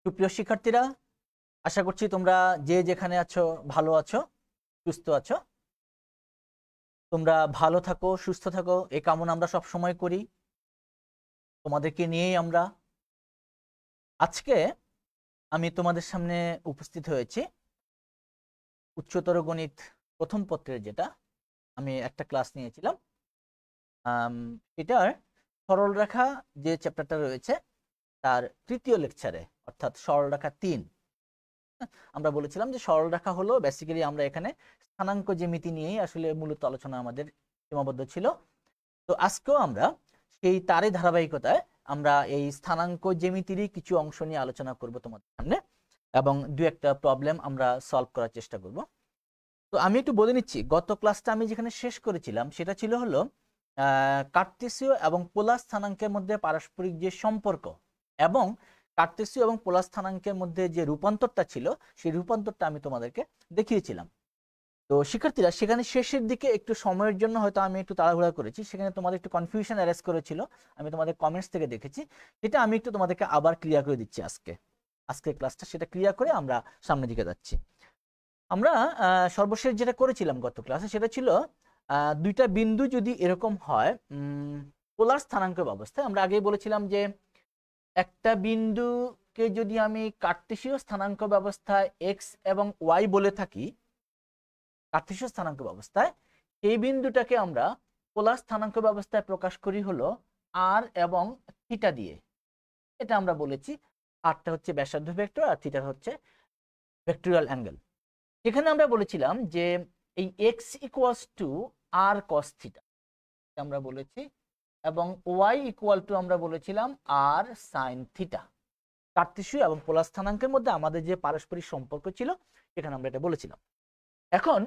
সুপ্রিয় শিক্ষার্থীরা, আশা করছি তোমরা যে যেখানে আছো ভালো আছো, সুস্থ আছো। তোমরা ভালো থাকো, সুস্থ থাকো, এই কামনা আমরা সব সময় করি। তোমাদেরকে নিয়েই আমরা আজকে আমি তোমাদের সামনে উপস্থিত হয়েছি। উচ্চতর গণিত প্রথম পত্রের যেটা আমি একটা ক্লাস নিয়েছিলাম, এটার সরলরেখা যে চ্যাপ্টারটা রয়েছে তার তৃতীয় লেকচারে, অর্থাৎ সরলরেখা 3। আমরা বলেছিলাম যে সরলরেখা হলো বেসিক্যালি আমরা এখানে স্থানাঙ্ক জ্যামিতি নিয়েই আসলে মূলত আলোচনা আমাদের সীমাবদ্ধ ছিল। তো আজকেও আমরা সেই তারই ধারাবাহিকতায় আমরা এই স্থানাঙ্ক জ্যামিতিরই কিছু অংশ নিয়ে আলোচনা করব তোমাদের সামনে, এবং দু একটা প্রবলেম আমরা সলভ করার চেষ্টা করব। তো আমি একটু বলে নিচ্ছি, গত ক্লাসটা আমি যেখানে শেষ করেছিলাম সেটা ছিল হলো কার্তেসীয় এবং পোলার স্থানাঙ্কের মধ্যে পারস্পরিক যে সম্পর্ক এবং কার্তেসীয় এবং পোলার স্থানাঙ্কের মধ্যে যে রূপান্তরটা ছিল সেই রূপান্তরটা আমি তোমাদেরকে দেখিয়েছিলাম। তো শিক্ষার্থীরা সেখানে শেষের দিকে একটু সময়ের জন্য হয়তো আমি একটু তাড়াহুড়া করেছি, সেখানে তোমাদের একটু কনফিউশন অ্যারেজ করেছিল, আমি তোমাদের কমেন্টস থেকে দেখেছি। সেটা আমি একটু তোমাদেরকে আবার ক্লিয়ার করে দিচ্ছি আজকের ক্লাসটা, সেটা ক্লিয়ার করে আমরা সামনের দিকে যাচ্ছি। আমরা সর্বশেষ যেটা করেছিলাম গত ক্লাসে সেটা ছিল দুইটা বিন্দু যদি এরকম হয় পোলার স্থানাঙ্ক ব্যবস্থায়। আমরা আগেই বলেছিলাম যে একটা বিন্দুকে যদি আমি কার্তেশীয় স্থানাঙ্ক ব্যবস্থায় এক্স এবং ওয়াই বলে থাকি, কার্তেশীয় স্থানাঙ্ক ব্যবস্থায় এই বিন্দুটাকে আমরা পোলার স্থানাঙ্ক ব্যবস্থায় প্রকাশ করি হলো আর এবং থিটা দিয়ে। এটা আমরা বলেছি আরটা হচ্ছে ব্যাসার্ধ ভেক্টর আর থিটা হচ্ছে ভেক্টরিয়াল অ্যাঙ্গেল। এখানে আমরা বলেছিলাম যে এই x equals to r cos theta আমরা বলেছি, এবং ওয়াই ইকুয়াল টু আমরা বলেছিলাম আর সাইন থিটা। কার্তেশীয় এবং পোলার স্থানাঙ্কের মধ্যে আমাদের যে পারস্পরিক সম্পর্ক ছিল সেখানে আমরা এটা বলেছিলাম। এখন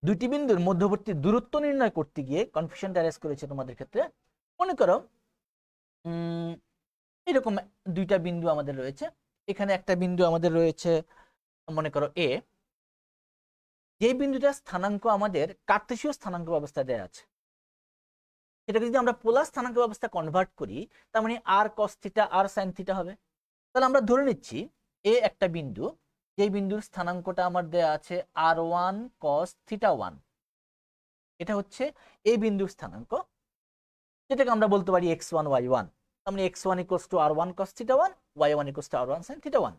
দুইটি বিন্দুর মধ্যবর্তী দূরত্ব নির্ণয় করতে গিয়ে কনফিউশনটা অ্যারেজ করেছে তোমাদের ক্ষেত্রে। মনে করো এরকম দুইটা বিন্দু আমাদের রয়েছে, এখানে একটা বিন্দু আমাদের রয়েছে মনে করো এ, যে বিন্দুটার স্থানাঙ্ক আমাদের কার্তেশীয় স্থানাঙ্ক ব্যবস্থা দেওয়া আছে, সেটাকে যদি আমরা পোলার স্থানাঙ্ক ব্যবস্থা কনভার্ট করি তার মানে আর কস থিটা আর সাইন থিটা হবে। তাহলে আমরা ধরে নিচ্ছি এ একটা বিন্দু, যেই বিন্দুর স্থানাঙ্কটা আমার দেওয়া আছে আর ওয়ান কস থিটা ওয়ান। এটা হচ্ছে এই বিন্দুর স্থানাঙ্ক, যেটাকে আমরা বলতে পারি এক্স ওয়ান ওয়াই ওয়ান। তার মানে x one equals to r one cos theta one, y one equals to r one sine theta one.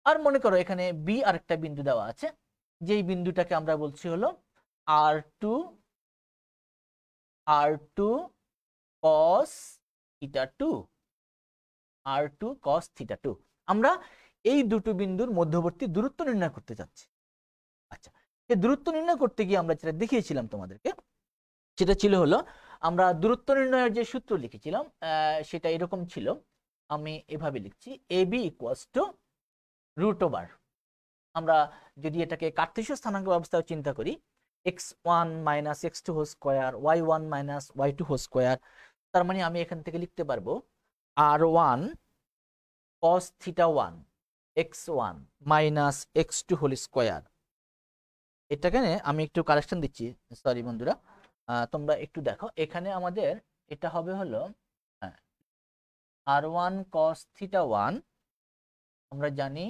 আর মনে করো এখানে বি আরেকটা বিন্দু দেওয়া আছে, যেই বিন্দুটাকে আমরা বলছি হলো আর টু কস থিটা টু, আর টু কস থিটা টু। আমরা এই দুটো বিন্দুর মধ্যবর্তী দূরত্ব নির্ণয় করতে চাচ্ছি। আচ্ছা, এই দূরত্ব নির্ণয় করতে গিয়ে আমরা যেটা দেখিয়েছিলাম তোমাদেরকে সেটা ছিল হলো আমরা দূরত্ব নির্ণয়ের যে সূত্র লিখেছিলাম সেটা এরকম ছিল, আমি এভাবে লিখছি a b equals to root over, আমরা যদি এটাকে কার্তেশীয় স্থানাঙ্ক ব্যবস্থায় চিন্তা করি, x1 minus x2 whole square, y1 minus y2 whole square. তার মানে আমি এখান থেকে লিখতে পারবো r1 cos theta 1 x1 minus x2 whole square. এটাকে আমি একটু কারেকশন দিচ্ছি, সরি বন্ধুরা, তোমরা একটু দেখো এখানে আমাদের এটা হবে হলো r1 cos থিটা 1, আমরা জানি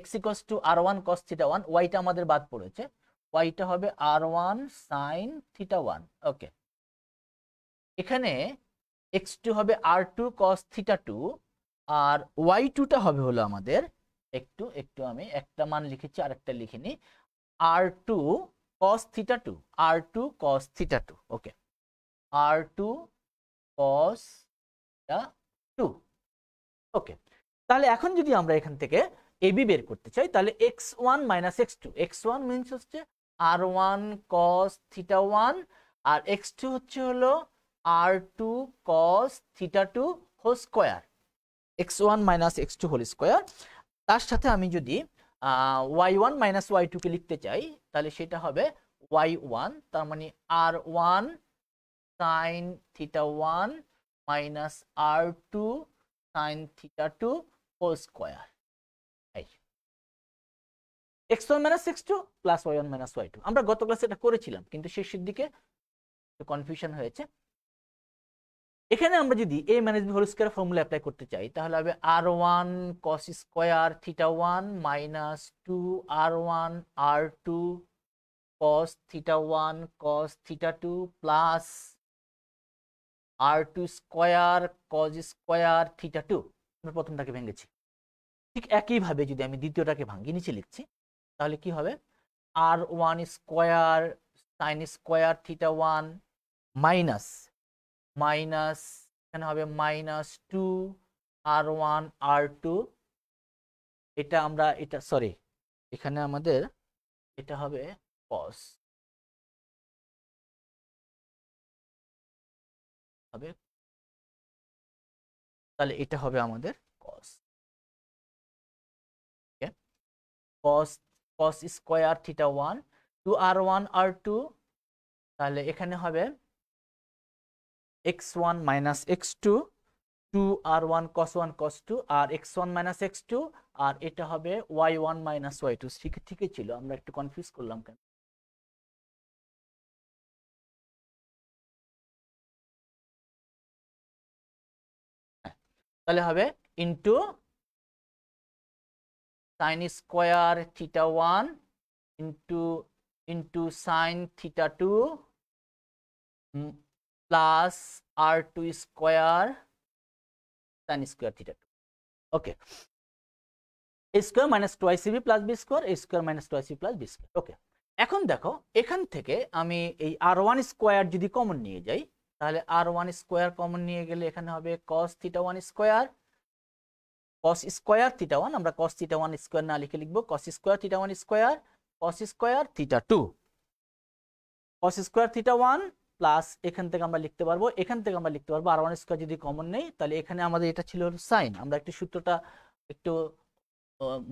x equals to r1 cos theta 1, ওয়াইটা আমাদের বাদ পড়েছে, ওয়াইটা হবে r1 sin থিটা 1। ওকে, এখানে x2 হবে r2 cos থিটা 2, আর y2টা হবে হলো আমাদের একটু একটু আমি একটা মান লিখেছি আর একটা লিখিনি, r2 cos theta 2, r2 cos theta 2। ওকে, r2 cos থিটা 2। ওকে, তাহলে এখন যদি আমরা এখান থেকে এবি বের করতে চাই তাহলে x1 minus x2, x1 means হচ্ছে r1 cos থিটা 1 আর x2 হচ্ছে হলো r2 cos theta 2 whole square, x1 minus x2 whole square. তার সাথে আমি যদি y1 মাইনাস y2 কে লিখতে চাই তাহলে সেটা হবে y1, তার মানে r1 sin theta 1 minus r2 sin theta 2 whole square. x1 minus x2 plus y1 minus y2 আমরা গত ক্লাসে এটা করেছিলাম, কিন্তু শেষের দিকে কনফিউশন হয়েছে। এখানে আমরা যদি a minus b whole square formula apply করতে চাই তাহলে হবে r1 cos square theta 1 minus 2 r1 r2 cos theta 1 cos theta 2 plus r2 square cos square theta 2। আমরা প্রথমটাকে ভেঙেছি, ঠিক একইভাবে যদি আমি দ্বিতীয়টাকে ভাঙি নিচে লিখছি তাহলে কি হবে r1 square sin square theta 1 minus minus এখানে হবে মাইনাস 2 r1 r2, এটা আমরা এটা সরি এখানে আমাদের এটা হবে cos হবে, তাহলে এটা হবে আমাদের cos cos cos square theta 1 2 r1 r2, তাহলে এখানে হবে x1 minus x2 2 r1 cos 1 cos 2 আর x1 মাইনাস x2 আর এটা হবে y1 মাইনাস y2। ঠিকই ছিল, আমরা একটু কনফিউজ করলাম কেন। তাহলে হবে into sin square theta 1 into sin theta 2 plus r2 square sin square theta 2। Okay, a square minus 2ac plus b square a square minus 2ac plus b square. Okay, এখন দেখো এখান থেকে আমি এই r1 স্কয়ার যদি common নিয়ে যাই তাহলে r1 স্কয়ার কমন নিয়ে গেলে এখানে হবে cos theta 1 square cos square theta 1, আমরা cos থিটা 1 স্কয়ার না লিখে লিখব cos square theta 1 square cos square theta 2 cos square theta 1 plus এখান থেকে আমরা লিখতে পারবো r1 স্কয়ার যদি কমন নেই তাহলে এখানে আমাদের এটা ছিল sin, আমরা একটু সূত্রটা একটু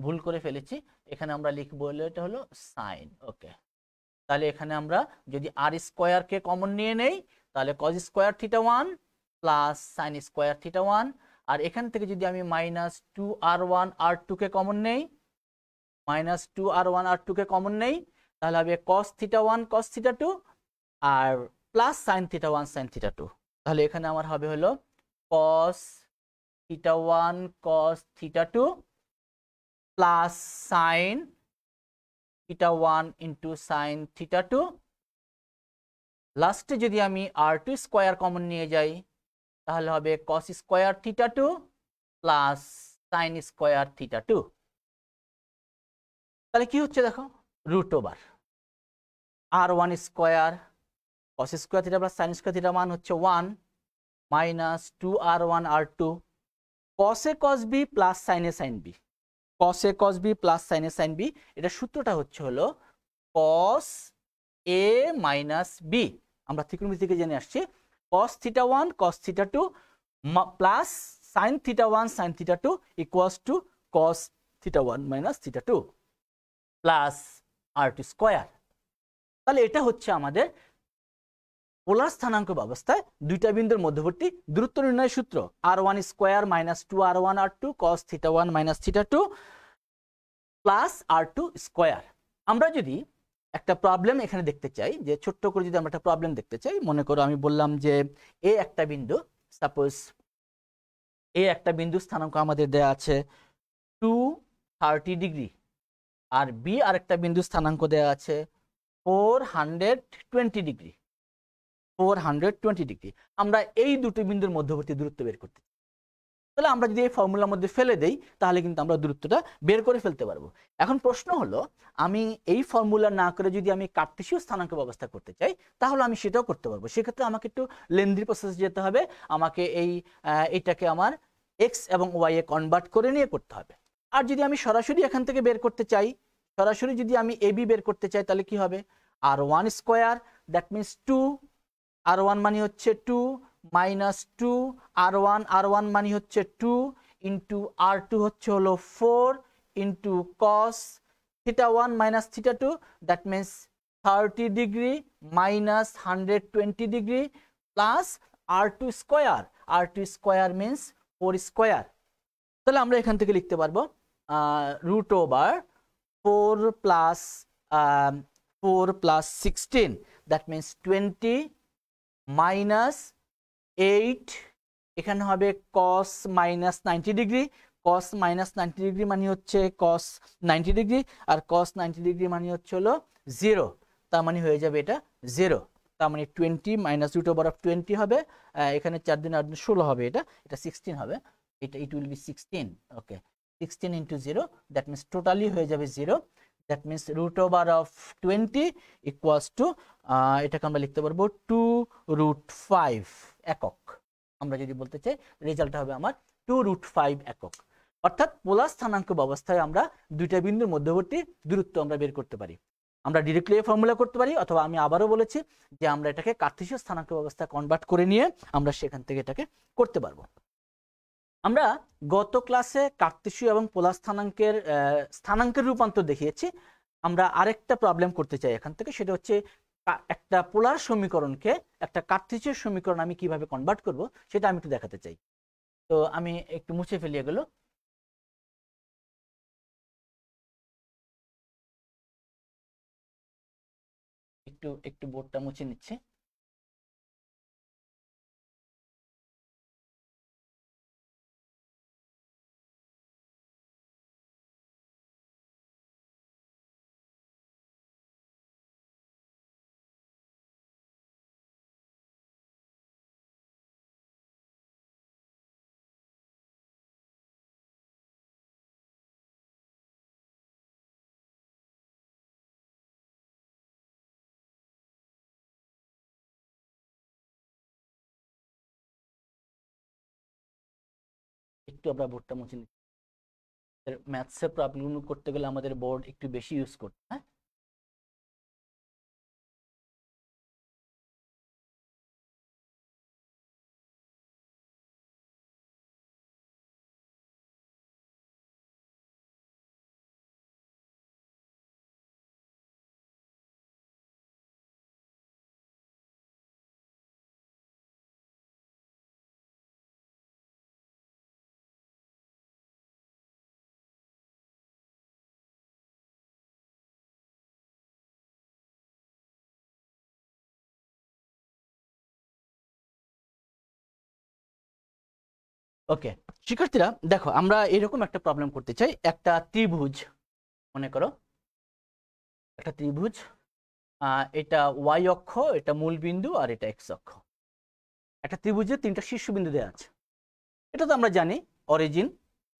ভুল করে ফেলেছি, এখানে আমরা লিখবো এটা হলো sin। ওকে, তাহলে এখানে আমরা যদি r স্কয়ার কে কমন নিয়ে নেই তাহলে cos square theta 1 plus sin square theta 1, আর এখান থেকে যদি আমি মাইনাস 2 r1 r2 কে কমন নেই তাহলে হবে cos থিটা 1 cos থিটা 2 আর plus sin theta 1 sin theta 2। তাহলে এখানে আমার হবে হলো cos theta 1 cos theta 2 plus sin theta 1 into sin theta 2, লাস্টে যদি আমি r2 স্কয়ার কমন নিয়ে যাই তাহলে হবে cos square theta 2 plus sin square theta 2। তাহলে কি হচ্ছে দেখো root over r1 square cos square theta plus sin square theta মান হচ্ছে 1 minus 2 r1 r2 cos a cos b plus sin a sin b cos a cos b plus sin a sin b, এটা সূত্রটা হচ্ছে হলো cos a minus b, আমরা ত্রিকোণমিতি থেকে জেনে আসছি cos theta 1 cos theta 2 plus sin theta 1 sin theta 2 equals to cos theta 1 minus theta 2 plus r2 square. তাহলে এটা হচ্ছে আমাদের পোলার স্থানাঙ্ক ব্যবস্থায় দুইটা বিন্দুর মধ্যবর্তী দূরত্ব নির্ণয়ের সূত্র r1 square minus 2 r1 r2 cos theta 1 minus theta 2 plus r2 square. আমরা যদি একটা প্রবলেম এখানে দেখতে চাই, যে ছোট্ট করে যদি আমরা একটা প্রবলেম দেখতে চাই, মনে করো আমি বললাম যে এ একটা বিন্দু, সাপোজ এ একটা বিন্দু স্থানাঙ্ক আমাদের দেয়া আছে 230 ডিগ্রি আর বি আরেকটা বিন্দু স্থানাঙ্ক দেয়া আছে 420 ডিগ্রি। আমরা এই দুটো বিন্দুর মধ্যবর্তী দূরত্ব বের করতে চাই, তাহলে আমরা যদি এই ফর্মুলার মধ্যে ফেলে দেই তাহলে কিন্তু আমরা দূরত্বটা বের করে ফেলতে পারবো। এখন প্রশ্ন হলো আমি এই ফর্মুলা না করে যদি আমি কার্টেসীয় স্থানাঙ্ক ব্যবস্থা করতে চাই তাহলে আমি সেটাও করতে পারবো। সেক্ষেত্রে আমাকে একটু লেন্দি প্রসেসে যেতে হবে, আমাকে এইটাকে আমার এক্স এবং ওয়াই এ কনভার্ট করে নিয়ে করতে হবে। আর যদি আমি সরাসরি এখান থেকে বের করতে চাই, সরাসরি যদি আমি এবি বের করতে চাই তাহলে কি হবে r1 square, that means 2 r1 মানে হচ্ছে 2 মাইনাস 2 r1 মানে হচ্ছে 2 ইন্টু r2 হচ্ছে হলো 4 into cos theta 1 minus theta 2, that means 30 degree minus 120 degree plus r2 square means 4 square. তাহলে আমরা এখান থেকে লিখতে পারবো root over 4 plus 16, that means 20 minus 8 এখানে হবে cos -90 ডিগ্রি। cos -90 ডিগ্রি মানে হচ্ছে cos 90 ডিগ্রি, আর cos 90 ডিগ্রি মানে হচ্ছে হলো 0। তার মানে হয়ে যাবে এটা 0। তার মানে 20 মাইনাস √20 হবে। এখানে 4 দিন 8 দিন 16 হবে, এটা 16 হবে। এটা it will be 16। Okay, 16 into 0, that means totally হয়ে যাবে 0। দ্যাট মিনস √20 ইকুয়ালস টু, এটাকে আমরা লিখতে পারবো 2√5 একক। আমরা যদি বলতে চাই রেজাল্টটা হবে আমার 2√5 একক। অর্থাৎ পোলার স্থানাঙ্ক ব্যবস্থায় আমরা দুইটা বিন্দুর মধ্যবর্তী দূরত্ব আমরা বের করতে পারি। আমরা ডিরেক্টলি এই ফর্মুলা করতে পারি, অথবা আমি আবারও বলেছি যে আমরা এটাকে কার্তেশীয় স্থানাঙ্ক ব্যবস্থায় কনভার্ট করে নিয়ে আমরা সেখান থেকে এটাকে করতে পারবো। আমরা গত ক্লাসে কার্তেশীয় এবং পোলার স্থানাঙ্কের রূপান্তর দেখিয়েছি। আমরা আরেকটা প্রবলেম করতে চাই এখান থেকে, সেটা হচ্ছে একটা পোলার সমীকরণকে একটা কার্তেশীয় সমীকরণ আমি কিভাবে কনভার্ট করব সেটা আমি একটু দেখাতে চাই। তো আমি একটু মুছে ফেলি এগুলো। একটু বোর্ডটা মুছে নিচ্ছে। একটু আমরা বোর্ডটা মুছে নিচ্ছি। ম্যাথসের প্রবলেম করতে গেলে আমাদের বোর্ড একটু বেশি ইউজ করতে, হ্যাঁ। ওকে শিক্ষার্থীরা, দেখো আমরা এরকম একটা প্রবলেম করতে চাই। একটা ত্রিভুজ মনে করো, একটা ত্রিভুজ, এটা ওয়াই অক্ষ, এটা মূল বিন্দু, আর এটা এক্স অক্ষ। একটা ত্রিভুজের 3টা শীর্ষবিন্দু দেওয়া আছে। এটা তো আমরা জানি অরিজিন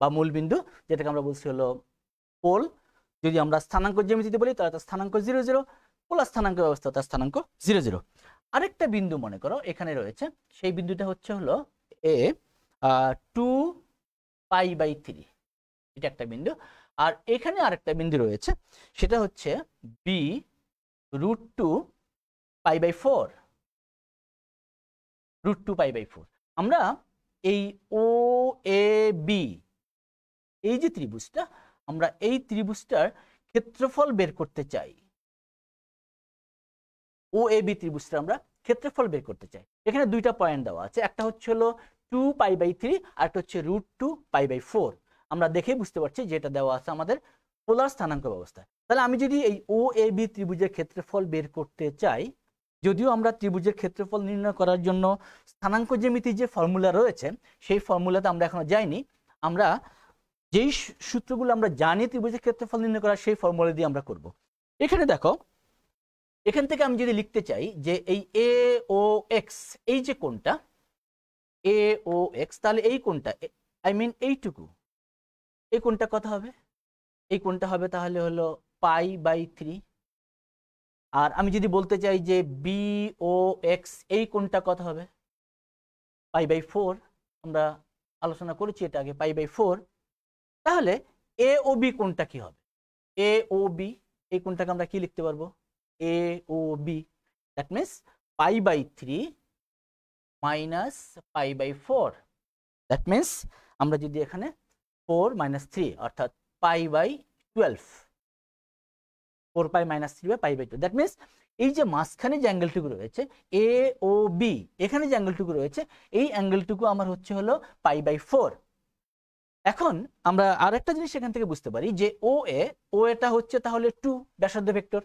বা মূল বিন্দু, যেটাকে আমরা বলছি হলো পোল। যদি আমরা স্থানাঙ্ক জ্যামিতিতে বলি তাহলে তার স্থানাঙ্ক 0 0, পোলার স্থানাঙ্ক ব্যবস্থা তার স্থানাঙ্ক 0 0। আরেকটা বিন্দু মনে করো এখানে রয়েছে, সেই বিন্দুটা হচ্ছে হলো এ 2π/3, এটা একটা বিন্দু। আর এখানে আরেকটা বিন্দু রয়েছে, সেটা হচ্ছে বি √2π/4, √2π/4। আমরা এই ও এ বি, এই যে ত্রিভুজটা, আমরা এই ত্রিভুজটার ক্ষেত্রফল বের করতে চাই। ও এ বি ত্রিভুজটা আমরা ক্ষেত্রফল বের করতে চাই। এখানে দুইটা পয়েন্ট দেওয়া আছে, একটা হচ্ছে হলো 2π/3 আর একটা হচ্ছে √2π/4। আমরা দেখে বুঝতে পারছি যেটা দেওয়া আছে আমাদের পোলার স্থানাঙ্ক ব্যবস্থায়। তাহলে আমি যদি এই ও এ বি ত্রিভুজের ক্ষেত্রফল বের করতে চাই, যদিও আমরা ত্রিভুজের ক্ষেত্রফল নির্ণয় করার জন্য স্থানাঙ্ক জ্যামিতির যে ফর্মুলা রয়েছে সেই ফর্মুলাতে আমরা এখনো যাইনি। আমরা যেই সূত্রগুলো আমরা জানি ত্রিভুজের ক্ষেত্রফল নির্ণয় করা, সেই ফর্মুলা দিয়ে আমরা করব। এখানে দেখো, এখান থেকে আমি যদি লিখতে চাই যে এই এ ও এক্স, এই যে কোণটা এ ও এক্স, তাহলে এই কোণটা আই মিন এইটুকু, এই কোণটা কত হবে? এই কোণটা হবে তাহলে হলো π/3। আর আমি যদি বলতে চাই যে বি ও এক্স, এই কোণটা কত হবে? π/4। আমরা আলোচনা করেছি এটা আগে, π/4। তাহলে এ ও বি কোণটা কি হবে? এ ও বি, এই কোণটাকে আমরা কি লিখতে পারবো? A O B, that means π/3 minus π/4। That means আমরা যদি এখানে 4 - 3 অর্থাৎ π/12, 4π - 3/π/2। দ্যাট মিনস এই যে মাঝখানে যে অ্যাঙ্গেলটুকু রয়েছে এ ও বি, এখানে যে অ্যাঙ্গেলটুকু রয়েছে এই অ্যাঙ্গেলটুকু আমার হচ্ছে হলো π/4। এখন আমরা আরেকটা জিনিস এখান থেকে বুঝতে পারি যে ও এটা হচ্ছে তাহলে 2 ব্যাসার্ধ ভেক্টর,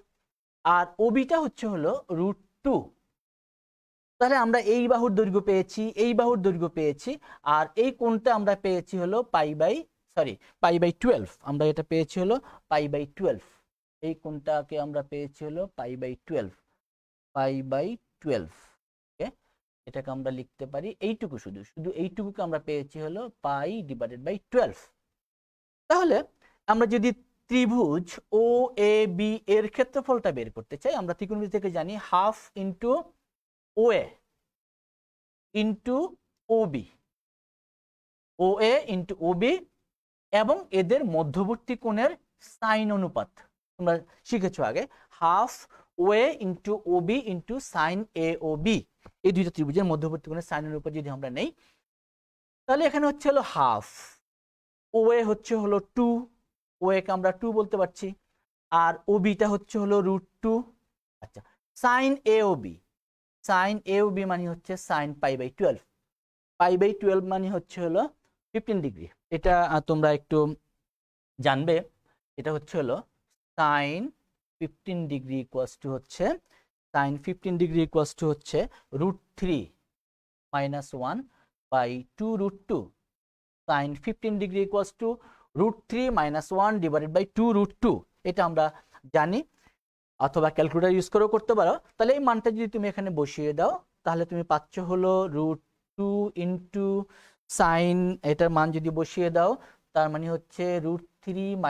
আর ও বিটা হচ্ছে হলো √2। তাহলে আমরা এই বাহুর দৈর্ঘ্য পেয়েছি, এই বাহুর দৈর্ঘ্য পেয়েছি, আর এই কোণটা আমরা পেয়েছি হলো পাই বাই 12। আমরা এটা পেয়েছি হলো পাই বাই 12। এই কোণটাকে আমরা পেয়েছি হলো পাই বাই 12। ওকে, এটাকে আমরা লিখতে পারি এইটুকু, শুধু এইটুকুকে আমরা পেয়েছি হলো পাই/12। তাহলে আমরা যদি ত্রিভুজ ও এ বি এর ক্ষেত্রফলটা বের করতে চাই, আমরা ত্রিকোণমিতি থেকে জানি হাফ ইন্টু ও এ ইন্টু ওবি, ও এ ইন্টু ওবি, এবং এদের মধ্যবর্তী কোণের সাইন অনুপাত তোমরা শিখেছো আগে, হাফ ও এ ইন্টু ওবি ইন্টু সাইন এ ও বি। এই দুইটা ত্রিভুজের মধ্যবর্তী কোণের সাইন অনুপাত যদি আমরা নেই, তাহলে এখানে হচ্ছে হলো হাফ, ও এ হচ্ছে হলো 2, ও এ কে আমরা 2 বলতে পারছি, আর ওবিটা হচ্ছে হলো √2। আচ্ছা, সাইন এ ও বি, মানে হচ্ছে সাইন পাই/12, পাই/12 মানে হচ্ছে হলো 15 ডিগ্রি। এটা তোমরা একটু জানবে, এটা হচ্ছে হলো সাইন 15 ডিগ্রি ইকুয়ালস টু হচ্ছে √3 - 1 by 2√2। Sine 15 degree equals to √3 - 1 divided by 2√2। এটা আমরা জানি, অথবা ক্যালকুলেটর ইউজ করেও করতে পারো। তাহলে এই মানটা যদি তুমি এখানে বসিয়ে দাও, তাহলে তুমি পাচ্ছ হলো √2 ইন্টু সাইন, এটার মান যদি বসিয়ে দাও, তার মানে হচ্ছে √3 -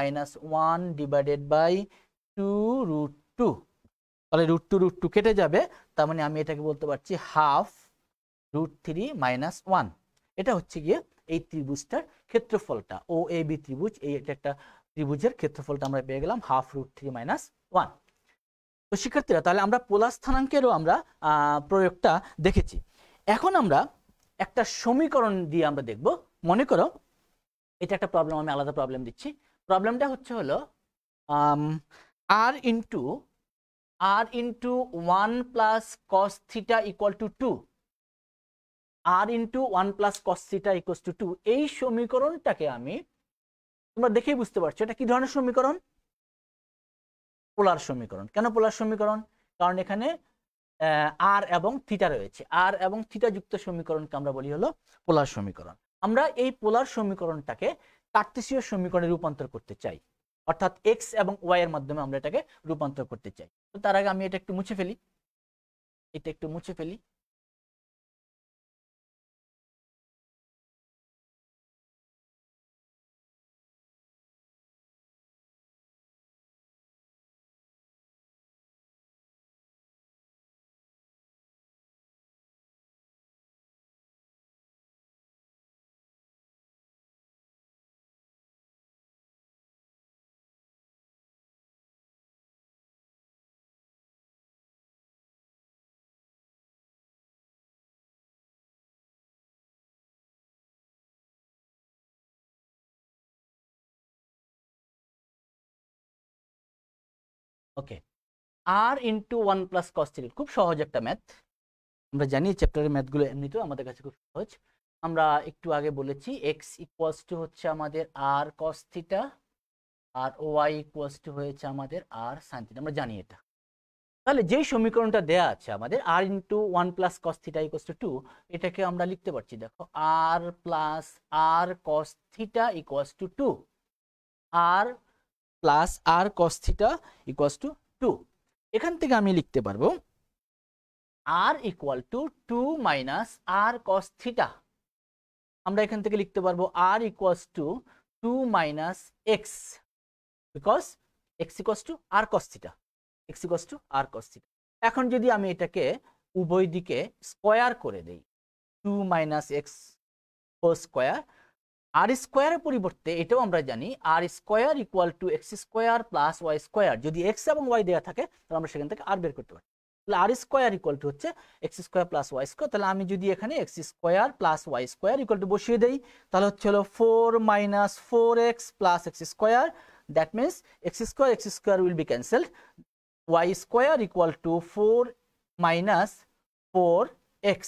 1 ডিভাইডেড বাই 2√2। তাহলে √2 কেটে যাবে, তার মানে আমি এটাকে বলতে পারছি হাফ √3 - 1। এটা হচ্ছে গিয়ে এই ত্রিভুজটার ক্ষেত্রফলটা, ও এ বি ত্রিভুজ, এটা একটা ত্রিভুজের ক্ষেত্রফলটা আমরা পেয়ে গেলাম হাফ √3 - 1। তো শিক্ষার্থীরা, তাহলে আমরা পোলার স্থানাঙ্কেরও আমরা প্রয়োগটা দেখেছি। এখন আমরা একটা সমীকরণ দিয়ে আমরা দেখব। মনে করো এটা একটা প্রবলেম, আমি আলাদা প্রবলেম দিচ্ছি। প্রবলেমটা হচ্ছে হলো r into 1 plus cos theta equal to 2, r into 1 plus cos theta equal to 2। এই সমীকরণটাকে আমি, তোমরা দেখেই বুঝতে পারছো এটা কি ধরনের সমীকরণ, পোলার সমীকরণ। কেন পোলার সমীকরণ? কারণ এখানে আর এবং থিটা রয়েছে, আর এবং থিটা যুক্ত সমীকরণকে আমরা বলি হলো পোলার সমীকরণ। আমরা এই পোলার সমীকরণটাকে কার্তেশীয় সমীকরণে রূপান্তর করতে চাই, অর্থাৎ এক্স এবং ওয়াই এর মাধ্যমে আমরা এটাকে রূপান্তর করতে চাই। তো তার আগে আমি এটা একটু মুছে ফেলি, ওকে। আর ইন্টু 1 প্লাস কস থিটা, খুব সহজ একটা ম্যাথ। আমরা জানি চ্যাপ্টারের ম্যাথগুলো এমনিতেও আমাদের কাছে খুব সহজ। আমরা একটু আগে বলেছি এক্স ইকুয়ালস টু হচ্ছে আমাদের আর কস থিটা, আর ওয়াই ইকুয়ালস টু হয়েছে আমাদের আর সাইন থিটা, আমরা জানি এটা। তাহলে যেই সমীকরণটা দেয়া আছে আমাদের r into 1 plus cos theta equals to 2, এটাকে আমরা লিখতে পারছি, দেখো, r plus r cos theta equals to 2, R plus r cos theta equals to 2। এখান থেকে আমি লিখতে পারবো r equal to 2 minus r cos theta. আমরা এখান থেকে লিখতে পারবো r equals to 2 minus x, because x equals to r cos theta, x equals to r cos theta. এখন যদি আমি এটাকে উভয় দিকে স্কয়ার করে দেই, 2 minus x whole square, r স্কয়ারের পরিবর্তে এটাও আমরা জানি r square equal to x square plus y square. যদি এক্স এবং ওয়াই দেওয়া থাকে তাহলে আমরা সেখান থেকে আর বের করতে পারি। তাহলে আর স্কয়ার ইকুয়াল টু হচ্ছে x square plus y square. তাহলে আমি যদি এখানে x square plus y square equal to বসিয়ে দেই, তাহলে হচ্ছে হলো 4 minus 4x plus x square. That means x square will be cancelled, y square equal to 4 minus 4x।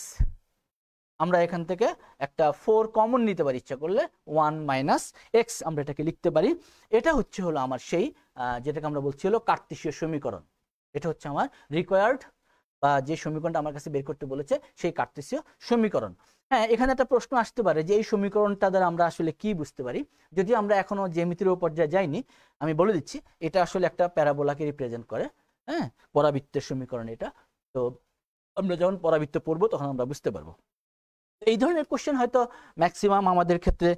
আমরা এখান থেকে একটা 4 কমন নিতে পারি, ইচ্ছা করলে 1 মাইনাস এক্স আমরা এটাকে লিখতে পারি। এটা হচ্ছে হলো আমার সেই যেটাকে আমরা বলছি হলো কার্তেশীয় সমীকরণ। এটা হচ্ছে আমার রিকোয়ার্ড বা যে সমীকরণটা আমার কাছে বের করতে বলেছে সেই কার্তেসীয় সমীকরণ। হ্যাঁ, এখানে একটা প্রশ্ন আসতে পারে যে এই সমীকরণটা দ্বারা আমরা আসলে কি বুঝতে পারি। যদি আমরা এখনো জ্যামিতির পর্যায়ে যাইনি, আমি বলে দিচ্ছি এটা আসলে একটা প্যারাবোলাকে রিপ্রেজেন্ট করে। হ্যাঁ, পরাবৃত্তের সমীকরণ এটা। তো আমরা যখন পরাবৃত্ত পড়বো তখন আমরা বুঝতে পারবো। এই ধরনের কোশ্চেন হয়তো ম্যাক্সিমাম আমাদের ক্ষেত্রে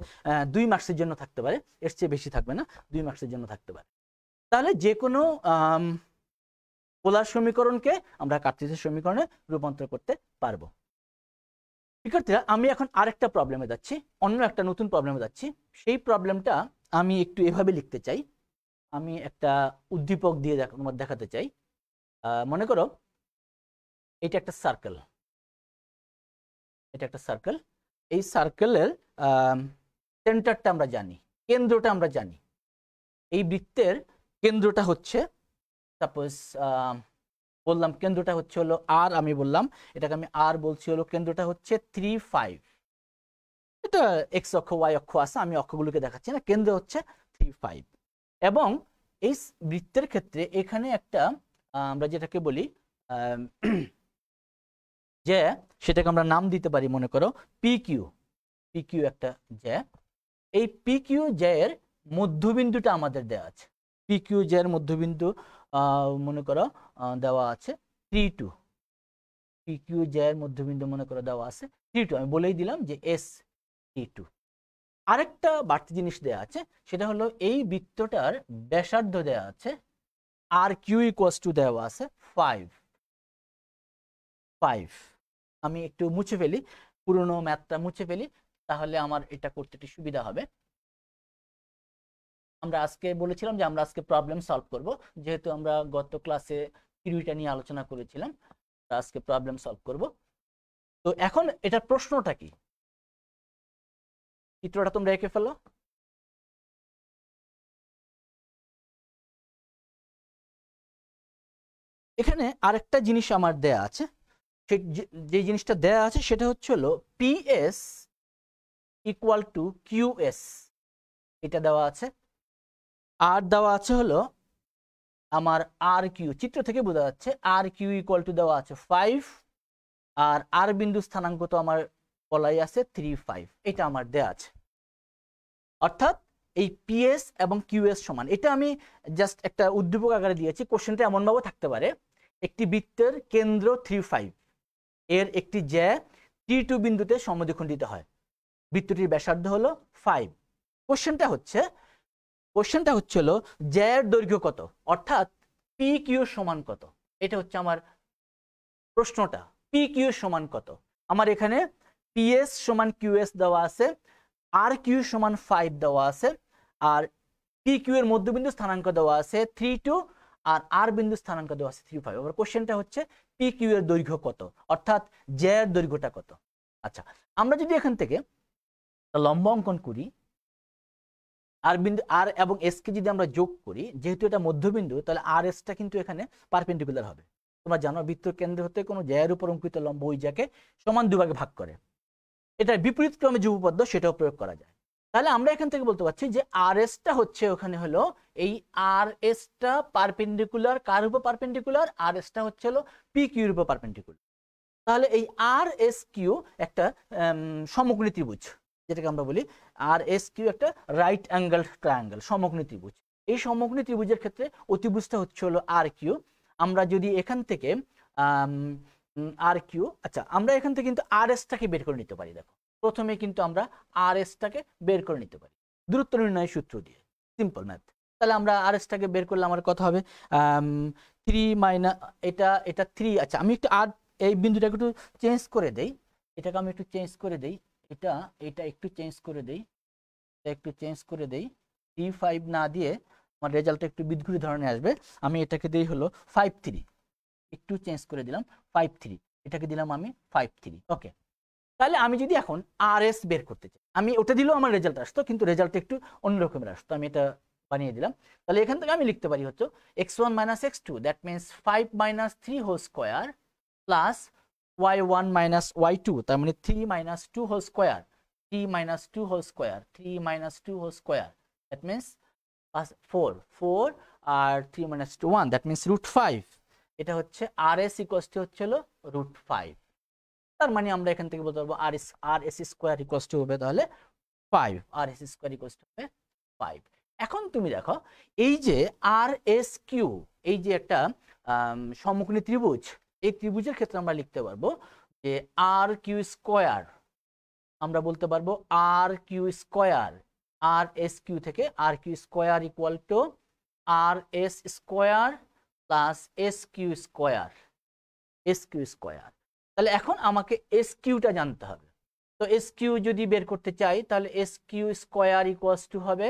2 মার্কসের জন্য থাকতে পারে, এর চেয়ে বেশি থাকবে না, 2 মার্কসের জন্য থাকতে পারে। তাহলে যে কোনো পোলার সমীকরণকে আমরা কার্তেসীয় সমীকরণে রূপান্তর করতে পারবো। শিক্ষার্থীরা, আমি এখন আরেকটা প্রবলেমে যাচ্ছি, অন্য একটা নতুন প্রবলেমে যাচ্ছি। সেই প্রবলেমটা আমি একটু এভাবে লিখতে চাই। আমি একটা উদ্দীপক দিয়ে দেখাতে চাই। মনে করো এটা একটা সার্কেল, এটা একটা সার্কেল। এই সার্কেলের সেন্টারটা আমরা জানি, কেন্দ্রটা আমরা জানি। এই বৃত্তের কেন্দ্রটা হচ্ছে, সাপোজ বললাম কেন্দ্রটা হচ্ছে হলো আর, আমি বললাম এটাকে আমি আর বলছি হলো কেন্দ্রটা হচ্ছে 3, 5। এটা এক্স অক্ষ ওয়াই অক্ষ আছে, আমি অক্ষগুলোকে দেখাচ্ছি না, কেন্দ্র হচ্ছে 3, 5। এবং এই বৃত্তের ক্ষেত্রে এখানে একটা আমরা যেটাকে বলি যে, সেটাকে আমরা নাম দিতে পারি, মনে করো পি কিউ। পি কিউ একটা জ্যা। এই পি কিউ জ্যায়ের মধ্যবিন্দুটা আমাদের দেওয়া আছে। পি কিউ জ্যায়ের মধ্যবিন্দু মনে করো দেওয়া আছে 3, 2। পি কিউ জ্যায়ের মধ্যবিন্দু মনে করো দেওয়া আছে 3, 2। আমি বলেই দিলাম যে এস 3, 2। আরেকটা বাড়তি জিনিস দেওয়া আছে, সেটা হলো এই বৃত্তটার ব্যাসার্ধ দেওয়া আছে আর কিউ ইকুয়ালস টু দেওয়া আছে 5। আমি একটু মুছে ফেলি, পুরনো ম্যাথটা মুছে ফেলি, তাহলে আমার এটা করতে একটু সুবিধা হবে। আমরা আজকে বলেছিলাম যে আমরা আজকে প্রবলেম সলভ করব, যেহেতু আমরা গত ক্লাসে থিওরিটা নিয়ে আলোচনা করেছিলাম, আজকে প্রবলেম সলভ করব। তো এখন এটার প্রশ্নটা কি, চিত্রটা তোমরা এঁকে ফেলো। এখানে আরেকটা জিনিস আমার দেয়া আছে, যে জিনিসটা দেয়া আছে সেটা হচ্ছে হলো পিএস ইকুয়াল টু কিউএস, এটা দেওয়া আছে। আর দেওয়া আছে হলো আমার আর কিউ, চিত্র থেকে বোঝা যাচ্ছে আর কিউ ইকুয়াল টু দেওয়া আছে 5, আর আর বিন্দু স্থানাঙ্ক তো আমার বলাই আছে 3, 5, এটা আমার দেয়া আছে। অর্থাৎ এই পিএস এবং কিউএস সমান, এটা আমি জাস্ট একটা উদ্দীপক আকারে দিয়েছি। কোশ্চেনটা এমনভাবে থাকতে পারে, একটি বৃত্তের কেন্দ্র 3, 5, এর একটি জ্যা T2 বিন্দুতে সমদ্বিখণ্ডিত হয়, বৃত্তটির ব্যাসার্ধ হলো 5। কোশ্চেনটা হচ্ছে হলো জ্যার দৈর্ঘ্য কত, অর্থাৎ পি কিউ সমান কত, এটা হচ্ছে আমার প্রশ্নটা। পি কিউ সমান কত, আমার এখানে পিএস সমান কিউএস দেওয়া আছে, আর কিউ সমান 5 দেওয়া আছে, আর পি কিউ এর মধ্যবিন্দু স্থানাঙ্ক দেওয়া আছে 3, 2, আর আর বিন্দু স্থানাঙ্ক দেওয়া আছে 3, 5। এবার কোশ্চেনটা হচ্ছে পি কিউ এর দৈর্ঘ্য কত, অর্থাৎ জ্যার দৈর্ঘ্যটা কত। আচ্ছা, আমরা যদি এখান থেকে লম্ব অঙ্কন করি, আর বিন্দু আর এবং এস কে যদি আমরা যোগ করি, যেহেতু এটা মধ্যবিন্দু, তাহলে আর এসটা কিন্তু এখানে পারপেন্ডিকুলার হবে। তোমরা জানো বৃত্তের কেন্দ্র হতে কোনো জ্যায়ের উপর অঙ্কিত লম্ব ওই জ্যাকে সমান দুভাগে ভাগ করে। এটার বিপরীত ক্রমে যে উপপাদ্য, সেটাও প্রয়োগ করা যায়। তাহলে আমরা এখান থেকে বলতে পারছি যে আর এসটা হচ্ছে ওখানে হলো এই আর এসটা পারপেন্ডিকুলার কার উপর পারপেন্ডিকুলার, আর এসটা হচ্ছে হলো পি কিউর উপর পারপেন্ডিকুলার। তাহলে এই আর এস কিউ একটা সমকোণী ত্রিভুজ, যেটাকে আমরা বলি আর এস কিউ একটা রাইট অ্যাঙ্গেল ট্রায়াঙ্গেল, সমকোণী ত্রিভুজ। এই সমকোণী ত্রিভুজের ক্ষেত্রে অতিভুজটা হচ্ছে হলো আর কিউ। আমরা যদি এখান থেকে আর কিউ, আচ্ছা আমরা এখান থেকে কিন্তু আর এসটাকে বের করে নিতে পারি। দেখো, প্রথমে কিন্তু আমরা আর এসটাকে বের করে নিতে পারি দূরত্ব নির্ণয় সূত্র দিয়ে, সিম্পল ম্যাথ। তাহলে আমরা আর এসটাকে বের করলে আমার কথা হবে 3 মাইনাস এটা 3। আচ্ছা, আমি একটু আর এই বিন্দুটাকে একটু চেঞ্জ করে দেই, এটাকে আমি একটু চেঞ্জ করে দেই, এটা একটু চেঞ্জ করে দেই, একটু চেঞ্জ করে দেই। 3, 5 না দিয়ে আমার রেজাল্টটা একটু বিদ্যুৎ ধরনের আসবে। আমি এটাকে দিই হলো 5, 3, একটু চেঞ্জ করে দিলাম 5, 3, এটাকে দিলাম আমি 5, 3। ওকে, তাহলে আমি যদি এখন আর এস বের করতে চাই, আমি ওটা দিলেও আমার রেজাল্ট আসতো, কিন্তু রেজাল্টটা একটু অন্যরকমের আসতো। আমি এটা বানিয়ে দিলাম। তাহলে এখান থেকে আমি লিখতে পারি হচ্ছে x1 minus x2, that means 5 minus 3 whole square plus y1 minus y2, তার মানে 3 minus 2 whole square, 3 minus 2 whole square, 3 minus 2 whole square, that means 4 আর 3 মাইনাস 2 1, দ্যাট মিনস √5। এটা হচ্ছে আর এস ইকুয়ালস টু হচ্ছে হলো √5। তার মানে আমরা এখান থেকে বলতে পারবো আর এস স্কোয়ার ইকুয়ালস টু হবে তাহলে 5, আর এস স্কোয়ার ইকুয়ালস টু হবে 5। এখন তুমি দেখো এই যে আর এস কিউ, এই যে একটা সমকোণী ত্রিভুজ, এই ত্রিভুজের ক্ষেত্রে আমরা লিখতে পারবো যে আর কিউ স্কোয়ার, আমরা বলতে পারবো r q square, r s q থেকে r q square equal to r s square plus s q square, s q square. তাহলে এখন আমাকে এস কিউটা জানতে হবে। তো এস কিউ যদি বের করতে চাই তাহলে s q square equals to হবে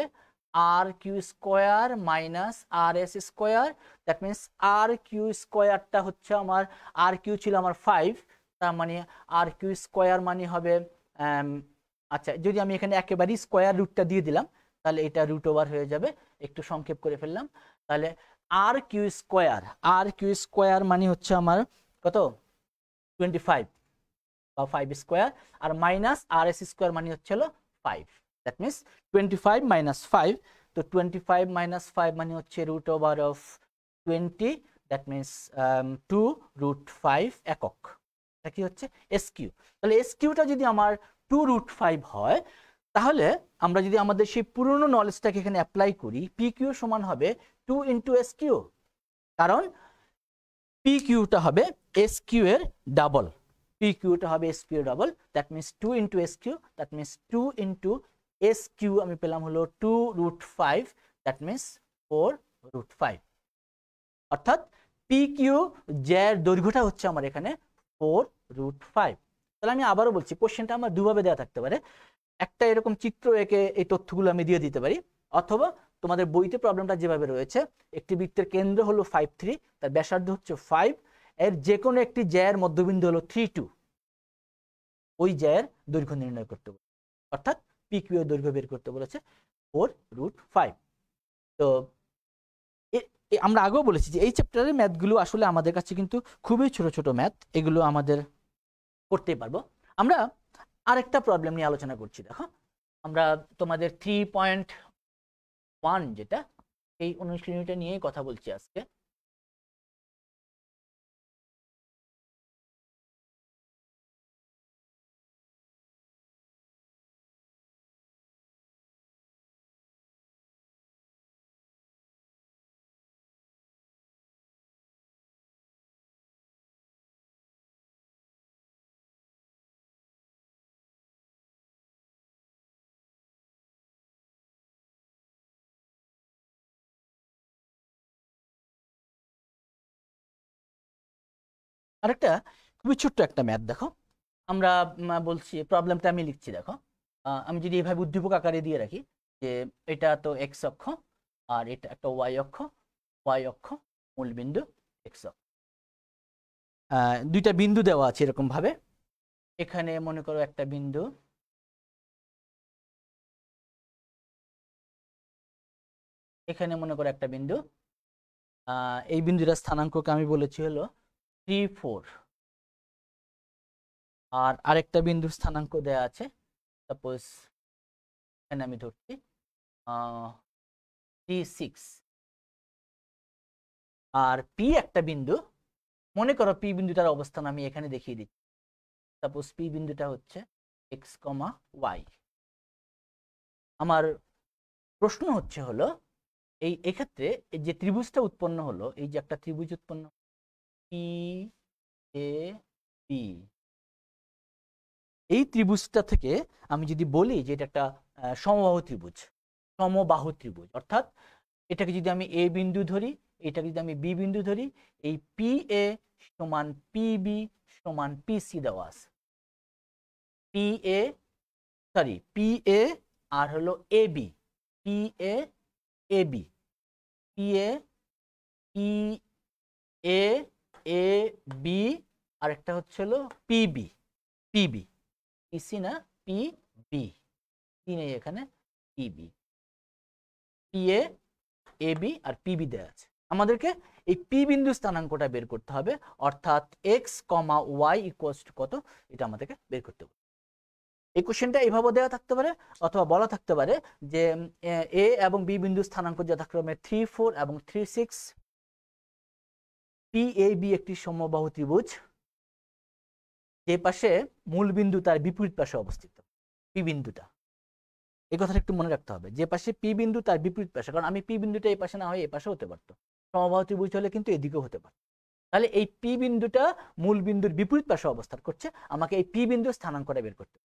r q square minus r s square. That means r q স্কোয়ারটা হচ্ছে আমার, আর কিউ ছিল আমার 5, তার মানে আর কিউ স্কোয়ার মানে হবে আচ্ছা যদি আমি এখানে একেবারে স্কোয়ার রুটটা দিয়ে দিলাম তাহলে এটা √ওভার হয়ে যাবে, একটু সংক্ষেপ করে ফেললাম। তাহলে আর কিউ স্কোয়ার মানে হচ্ছে আমার কত 25 বা 5 স্কোয়ার, আর মাইনাস আর এস স্কোয়ার মানে হচ্ছে হলো 5। দ্যাট মিনস 25 মাইনাস 5, তো 25 মাইনাস 5 মানে হচ্ছে √20। দ্যাট মিনস 2√5 একক। এটা কি হচ্ছে এস কিউ। তাহলে এস কিউটা যদি আমার 2√5 হয় তাহলে আমরা যদি আমাদের সেই পুরনো নলেজটাকে এখানে অ্যাপ্লাই করি, পি কিউ সমান হবে 2 ইন্টু এস কিউ, কারণ পি কিউটা হবে এস কিউ এর ডাবল, পি কিউটা হবে S Q double. That means 2 into S Q, that means 2 into S Q আমি পেলাম হলো 2√5, দ্যাট মিনস 4√5। অর্থাৎ পি কিউ জ্যার দৈর্ঘ্যটা হচ্ছে আমার এখানে 4√5। তাহলে আমি আবারও বলছি, কোশ্চেনটা আমার দুভাবে দেওয়া থাকতে পারে। একটা এরকম চিত্র এঁকে এই তথ্যগুলো আমি দিয়ে দিতে পারি, অথবা তোমাদের বইতে প্রবলেমটা যেভাবে রয়েছে, একটি বৃত্তের কেন্দ্র হলো 5, 3, তার ব্যাসার্ধ হচ্ছে 5, এর যে কোনো একটি জ্যায়ের মধ্যবিন্দু হলো 3, 2, ওই জ্যায়ের দৈর্ঘ্য নির্ণয় করতে বলেছে, অর্থাৎ পি কিউ এর দৈর্ঘ্য বের করতে বলেছে 4√5। তো আমরা আগেও বলেছি যে এই চ্যাপ্টারের ম্যাথগুলো আসলে আমাদের কাছে কিন্তু খুবই ছোট ছোট ম্যাথ, এগুলো আমাদের করতেই পারবো। আমরা আরেকটা প্রবলেম নিয়ে আলোচনা করছি। দেখো আমরা তোমাদের 3.1 যেটা, এই অনুশীলনীটা নিয়েই কথা বলছি আজকে। আরেকটা খুবই ছোট্ট একটা ম্যাথ দেখো, আমরা বলছি প্রবলেমটা আমি লিখছি। দেখো আমি যদি এইভাবে উদ্দীপক আকারে দিয়ে রাখি যে এটা তো এক্স অক্ষ আর এটা একটা ওয়াই অক্ষ মূলবিন্দু এক্স অক্ষ, দুইটা বিন্দু দেওয়া আছে এরকম ভাবে। এখানে মনে করো একটা বিন্দু, এখানে মনে করো একটা বিন্দু, এই বিন্দুটার স্থানাঙ্ককে আমি বলেছি হলো 3, 4, আর আরেকটা বিন্দুর স্থানাঙ্ক দেয়া আছে, সাপোজ এখানে আমি ধরছি 3, 6, আর পি একটা বিন্দু, মনে করো পি বিন্দুটার অবস্থান আমি এখানে দেখিয়ে দিচ্ছি। সাপোজ পি বিন্দুটা হচ্ছে এক্স, ওয়াই। আমার প্রশ্ন হচ্ছে হলো এক্ষেত্রে যে ত্রিভুজটা উৎপন্ন হলো, এই যে একটা ত্রিভুজ উৎপন্ন পি এ বি, এই ত্রিভুজটা থেকে আমি যদি বলি যে এটা একটা সমবাহু ত্রিভুজ, অর্থাৎ এটাকে যদি আমি এ বিন্দু ধরি, এটাকে যদি আমি বি বিন্দু ধরি, এই পি এ সমান পি বি সমান পি সি দেওয়া আছে। পি এ আর হলো A B, P A B, P A B, আর একটা হচ্ছে হলো পিবি, পিসি না পিবি, পি নেই এখানে, পিবি, পি এ বি আর পিবি দেওয়া আছে। আমাদেরকে এই পি বিন্দু স্থানাঙ্কটা বের করতে হবে, অর্থাৎ এক্স, ওয়াই ইকুয়ালস টু কত, এটা আমাদেরকে বের করতে হবে। এই কোশ্চেনটা এইভাবে দেওয়া থাকতে পারে, অথবা বলা থাকতে পারে যে এ এবং বি বিন্দু স্থানাঙ্ক যথাক্রমে 3, 4 এবং 3, 6, PAB একটি সমবাহু ত্রিভুজ, যে পাশে মূল বিন্দু তার বিপরীত পাশে অবস্থিত। পি বিন্দুটা, এই কথাটা একটু মনে রাখতে হবে, যে পাশে পি বিন্দু তার বিপরীত পাশে, কারণ আমি পি বিন্দুটা এই পাশে না হয় এই পাশে হতে পারতো, সমবাহু ত্রিভুজ হলে কিন্তু এদিকেও হতে পারত। তাহলে এই পি বিন্দুটা মূল বিন্দুর বিপরীত পাশে অবস্থান করছে, আমাকে এই পি বিন্দুর স্থানাঙ্কটা বের করতে হবে।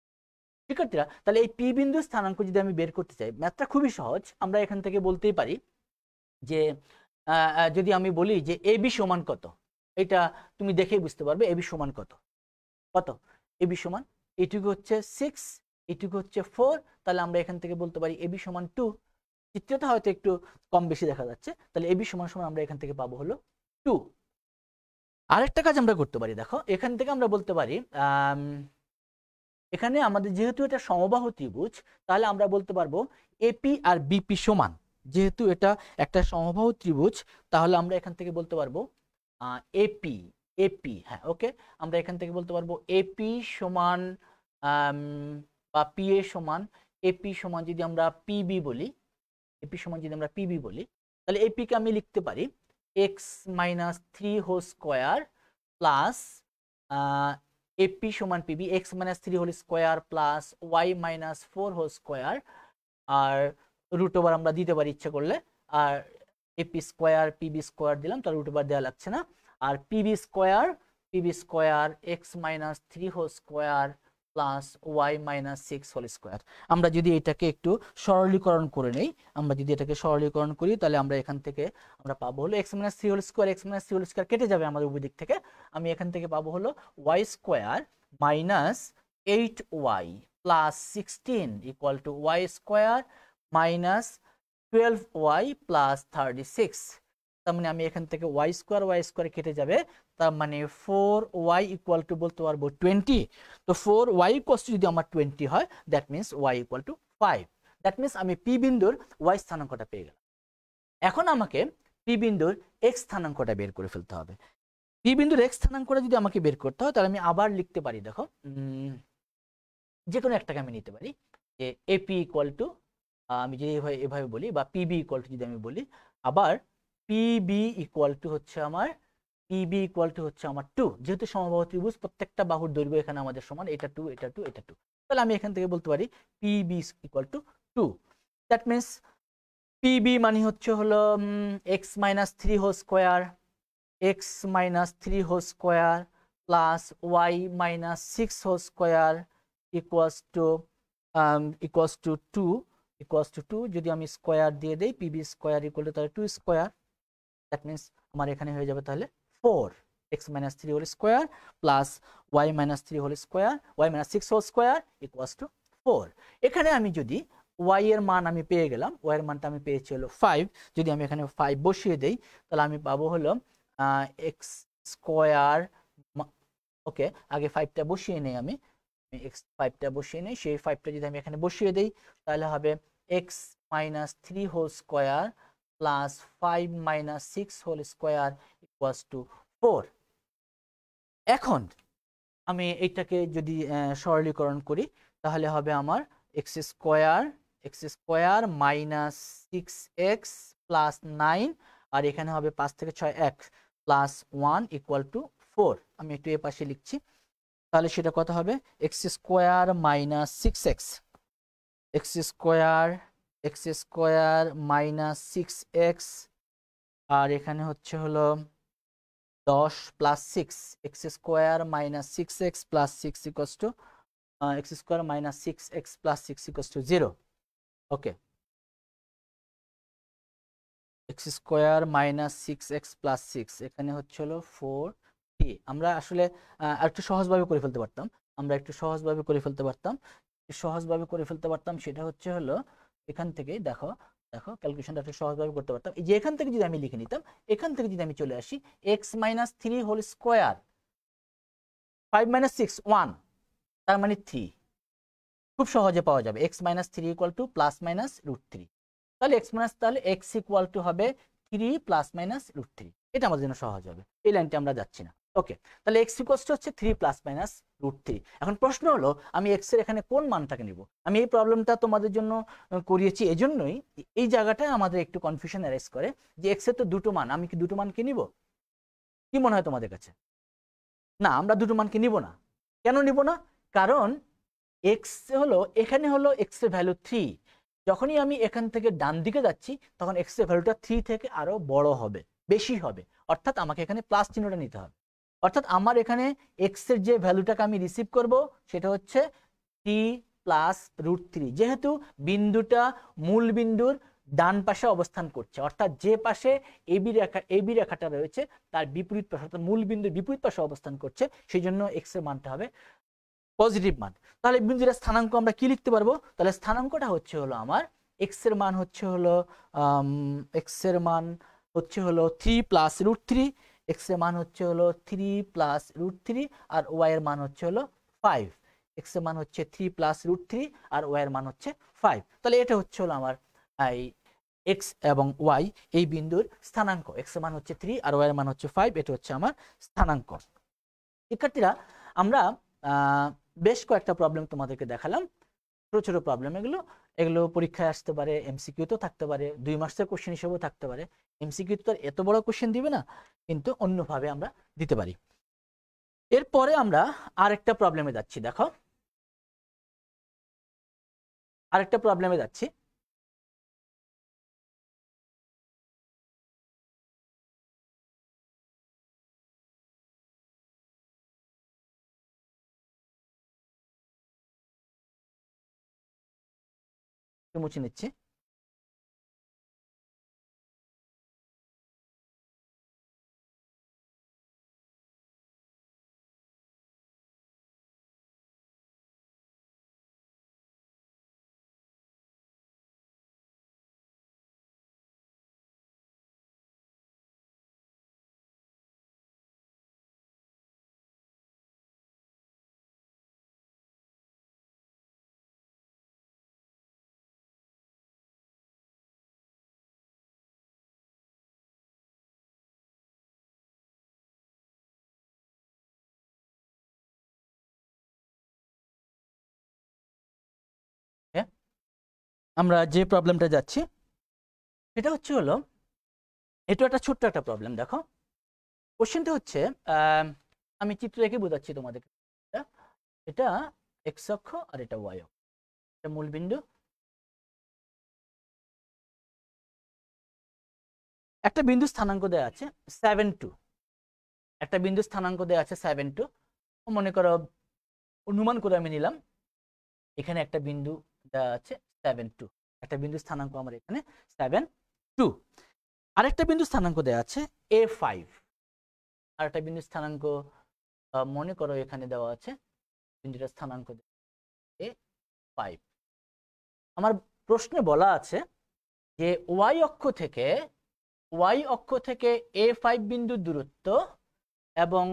শিক্ষার্থীরা, তাহলে এই পি বিন্দুর স্থানাঙ্ক যদি আমি বের করতে চাই, ম্যাথটা খুবই সহজ। আমরা এখান থেকে বলতেই পারি যে যদি আমি বলি যে এবি সমান কত, এটা তুমি দেখেই বুঝতে পারবে এবি সমান কত। কত এবি সমান, এটুকু হচ্ছে 6, এটুকু হচ্ছে 4, তাহলে আমরা এখান থেকে বলতে পারি এবি সমান 2। চিত্রটা হয়তো একটু কম বেশি দেখা যাচ্ছে, তাহলে এবি সমান সমান আমরা এখান থেকে পাবো হলো 2। আরেকটা কাজ আমরা করতে পারি, দেখো এখান থেকে আমরা বলতে পারি এখানে আমাদের যেহেতু এটা সমবাহু ত্রিভুজ, তাহলে আমরা বলতে পারবো এপি আর বিপি সমান। যেহেতু এটা একটা সমবাহু ত্রিভুজ, তাহলে আমরা এখান থেকে বলতে পারবো এপি, এপি, হ্যাঁ ওকে, আমরা এখান থেকে বলতে পারবো এপি সমান বা পি এ সমান, এপি সমান যদি আমরা পিবি বলি, এপি সমান যদি আমরা পিবি বলি, তাহলে এপিকে আমি লিখতে পারি x-3 whole square plus AP সমান PB x-3 whole square plus y-4 whole square, আর রুট ওভার আমরা দিতে পারি ইচ্ছা করলে, আর এপি স্কোয়ার পিবি স্কোয়ার দিলাম, তার রুট ওভার দেওয়া লাগছে না, আর PB square x-3 whole square plus y-6 whole square. আমরা যদি এটাকে একটু সরলীকরণ করে নেই, আমরা যদি এটাকে সরলীকরণ করি, তাহলে আমরা এখান থেকে আমরা পাবো হলো x-3 whole square, x-3 whole square কেটে যাবে আমাদের উভয় দিক থেকে, আমি এখান থেকে পাবো হলো y square minus 8y plus 16 equal to y square minus 12y plus 36। তার মানে আমি এখান থেকে y স্কোয়ার কেটে যাবে, তার মানে 4y ইকুয়াল টু বলতে পারবো 20। তো 4y ইকুয়াল টু যদি আমার 20 হয়, that means y equal to 5। That means আমি পি বিন্দুর y স্থানাঙ্কটা পেয়ে গেলাম। এখন আমাকে পি বিন্দুর x স্থানাঙ্কটা বের করে ফেলতে হবে। পি বিন্দুর x স্থানাঙ্কটা যদি আমাকে বের করতে হয়, তাহলে আমি আবার লিখতে পারি, দেখো যে কোনো একটাকে আমি নিতে পারি, যে এপি ইকুয়াল টু, আমি যদি এভাবে বলি, বা পিবি ইকুয়াল টু যদি আমি বলি, আবার পিবি ইকুয়াল টু হচ্ছে আমার 2, যেহেতু সমবাহু ত্রিভুজ প্রত্যেকটা বাহুর দৈর্ঘ্য এখানে আমাদের সমান, এটা 2, এটা 2, এটা 2, তাহলে আমি এখান থেকে বলতে পারি PB equal to 2। That means PB মানে হচ্ছে হলো x-3 whole square, x-3 whole square plus y-6 whole square equals to 2, যদি আমি স্কোয়ার দিয়ে দেই, পিবি স্কোয়ার ইকুয়াল টু তাহলে 2 স্কোয়ার। দ্যাট মিনস আমার এখানে হয়ে যাবে তাহলে 4, x-3 whole square plus y-3 whole square, y-6 whole square equals to 4। এখানে আমি যদি y এর মান আমি পেয়ে গেলাম, y এর মানটা আমি পেয়েছি হলো 5, যদি আমি এখানে 5 বসিয়ে দেই, তাহলে আমি পাবো হলো x স্কোয়ার, ওকে আগে 5টা বসিয়ে নেই, আমি x5টা বসিয়ে নেই, সেই 5টা যদি আমি এখানে বসিয়ে দেই, তাহলে হবে x-3 whole square plus 5-6 whole square equals to 4। এখন আমি এইটাকে যদি সরলীকরণ করি, তাহলে হবে আমার x square minus 6x plus 9, আর এখানে হবে 5 থেকে 6 x প্লাস 1 ইকুয়াল টু 4। আমি একটু এ পাশে লিখছি, তাহলে সেটা কত হবে, x square minus 6x, x square minus 6x, আর এখানে হচ্ছে হলো 10 plus 6, x square minus 6x plus 6 equals to x square minus 6x plus 6 equals to 0। Okay, x square minus 6x plus 6, এখানে হচ্ছে হলো 4t। আমরা আসলে আরেকটু সহজভাবে করে ফেলতে পারতাম, সেটা হচ্ছে হলো এখান থেকে দেখো ক্যালকুলেশনটা একটু সহজভাবে করতে পারতাম। এই যে এখান থেকে যদি আমি লিখে নিতাম, এখান থেকে যদি আমি চলে আসি x-3 হোল স্কোয়ার 5-6 1, তার মানে 3, খুব সহজে পাওয়া যাবে x-3 equal to plus minus √3। তাহলে তাহলে x ইকুয়াল টু হবে 3 প্লাস মাইনাস √3, এটা আমাদের জন্য সহজ হবে, এই লাইনটা আমরা যাচ্ছি না। ওকে, তাহলে x ইকুয়াল টু হচ্ছে 3 প্লাস মাইনাস √3। এখন প্রশ্ন হলো আমি x এর এখানে কোন মানটাকে নিব। আমি এই প্রবলেমটা তোমাদের জন্য করিয়েছি এজন্যই, এই জায়গাটায় আমাদের একটু কনফিউশন অ্যারাইজ করে যে x এর তো দুটো মান, আমি কি দুটো মানকে নিব? কি মনে হয় তোমাদের কাছে? না, আমরা দুটো মানকে নিব না। কেন নিব না? কারণ এক্স হলো, এখানে হলো এক্স এর ভ্যালু 3। যখনই আমি এখান থেকে ডান দিকে যাচ্ছি তখন এক্স এর ভ্যালুটা 3 থেকে আরো বড় হবে, বেশি হবে। অর্থাৎ আমাকে এখানে প্লাস চিহ্নটা নিতে হবে। অর্থাৎ আমার এখানে এক্স এর যে ভ্যালুটাকে আমি রিসিভ করব সেটা হচ্ছে 3 প্লাস √3। যেহেতু বিন্দুটা মূল বিন্দুর ডান পাশে অবস্থান করছে, অর্থাৎ যে পাশে এবি রেখাটা রয়েছে তার বিপরীত পাশে, অর্থাৎ মূল বিন্দুর বিপরীত পাশে অবস্থান করছে, সেই জন্য এক্স এর মানটা হবে পজিটিভ মান। তাহলে বিন্দুর স্থানাঙ্ক আমরা কি লিখতে পারবো? তাহলে স্থানাঙ্কটা হচ্ছে হলো আমার এক্স এর মান হচ্ছে হলো 3 প্লাস √3, এক্স এর মান হচ্ছে হলো 3 প্লাস √3, আর ওয়াই এর মান হচ্ছে হলো 5। এক্স এর মান হচ্ছে 3 প্লাস √3 আর ওয়াই এর মান হচ্ছে 5। তাহলে এটা হচ্ছে হলো আমার এই এক্স এবং ওয়াই এই বিন্দুর স্থানাঙ্ক। এক্স এর মান হচ্ছে 3 আর ওয়াই এর মান হচ্ছে 5। এটা হচ্ছে আমার স্থানাঙ্ক। শিক্ষার্থীরা, আমরা বেশ কয়েকটা প্রবলেম তোমাদেরকে দেখালাম, ছোট ছোট প্রবলেম। এগুলো পরীক্ষায় আসতে পারে, এমসিকিউতেও থাকতে পারে, 2 মাসের কোশ্চেন হিসেবেও থাকতে পারে। এমসিকিউ তো এত বড় কোশ্চেন দিবে না, কিন্তু অন্যভাবে আমরা দিতে পারি। এরপরে আমরা আরেকটা প্রবলেমে যাচ্ছি। দেখো, আরেকটা প্রবলেমে যাচ্ছি। মুছে নিচ্ছি। আমরা যে প্রবলেমটা যাচ্ছি এটা হচ্ছে হলো, এটা একটা ছোট্ট একটা প্রবলেম। দেখো, কোশ্চেনটা হচ্ছে, আমি চিত্র রেখে বোঝাচ্ছি তোমাদের। এটা এক্স অক্ষ আর এটা ওয়াই অক্ষ, এটা মূল বিন্দু। একটা বিন্দু স্থানাঙ্ক দেওয়া আছে 7, 2। একটা বিন্দু স্থানাঙ্ক দেওয়া আছে 7, 2। মনে করো, অনুমান করে আমি নিলাম এখানে একটা বিন্দু দেওয়া আছে 7, 2। একটা বিন্দু স্থানাঙ্ক আমার এখানে 7, 2। আরেকটা বিন্দু স্থানাঙ্ক দেওয়া আছে A5। আরেকটা বিন্দু স্থানাঙ্ক মনে করো এখানে দেওয়া আছে, বিন্দুটার স্থানাঙ্ক A5। আমার প্রশ্নে বলা আছে যে ওয়াই অক্ষ থেকে A5 বিন্দুর দূরত্ব এবং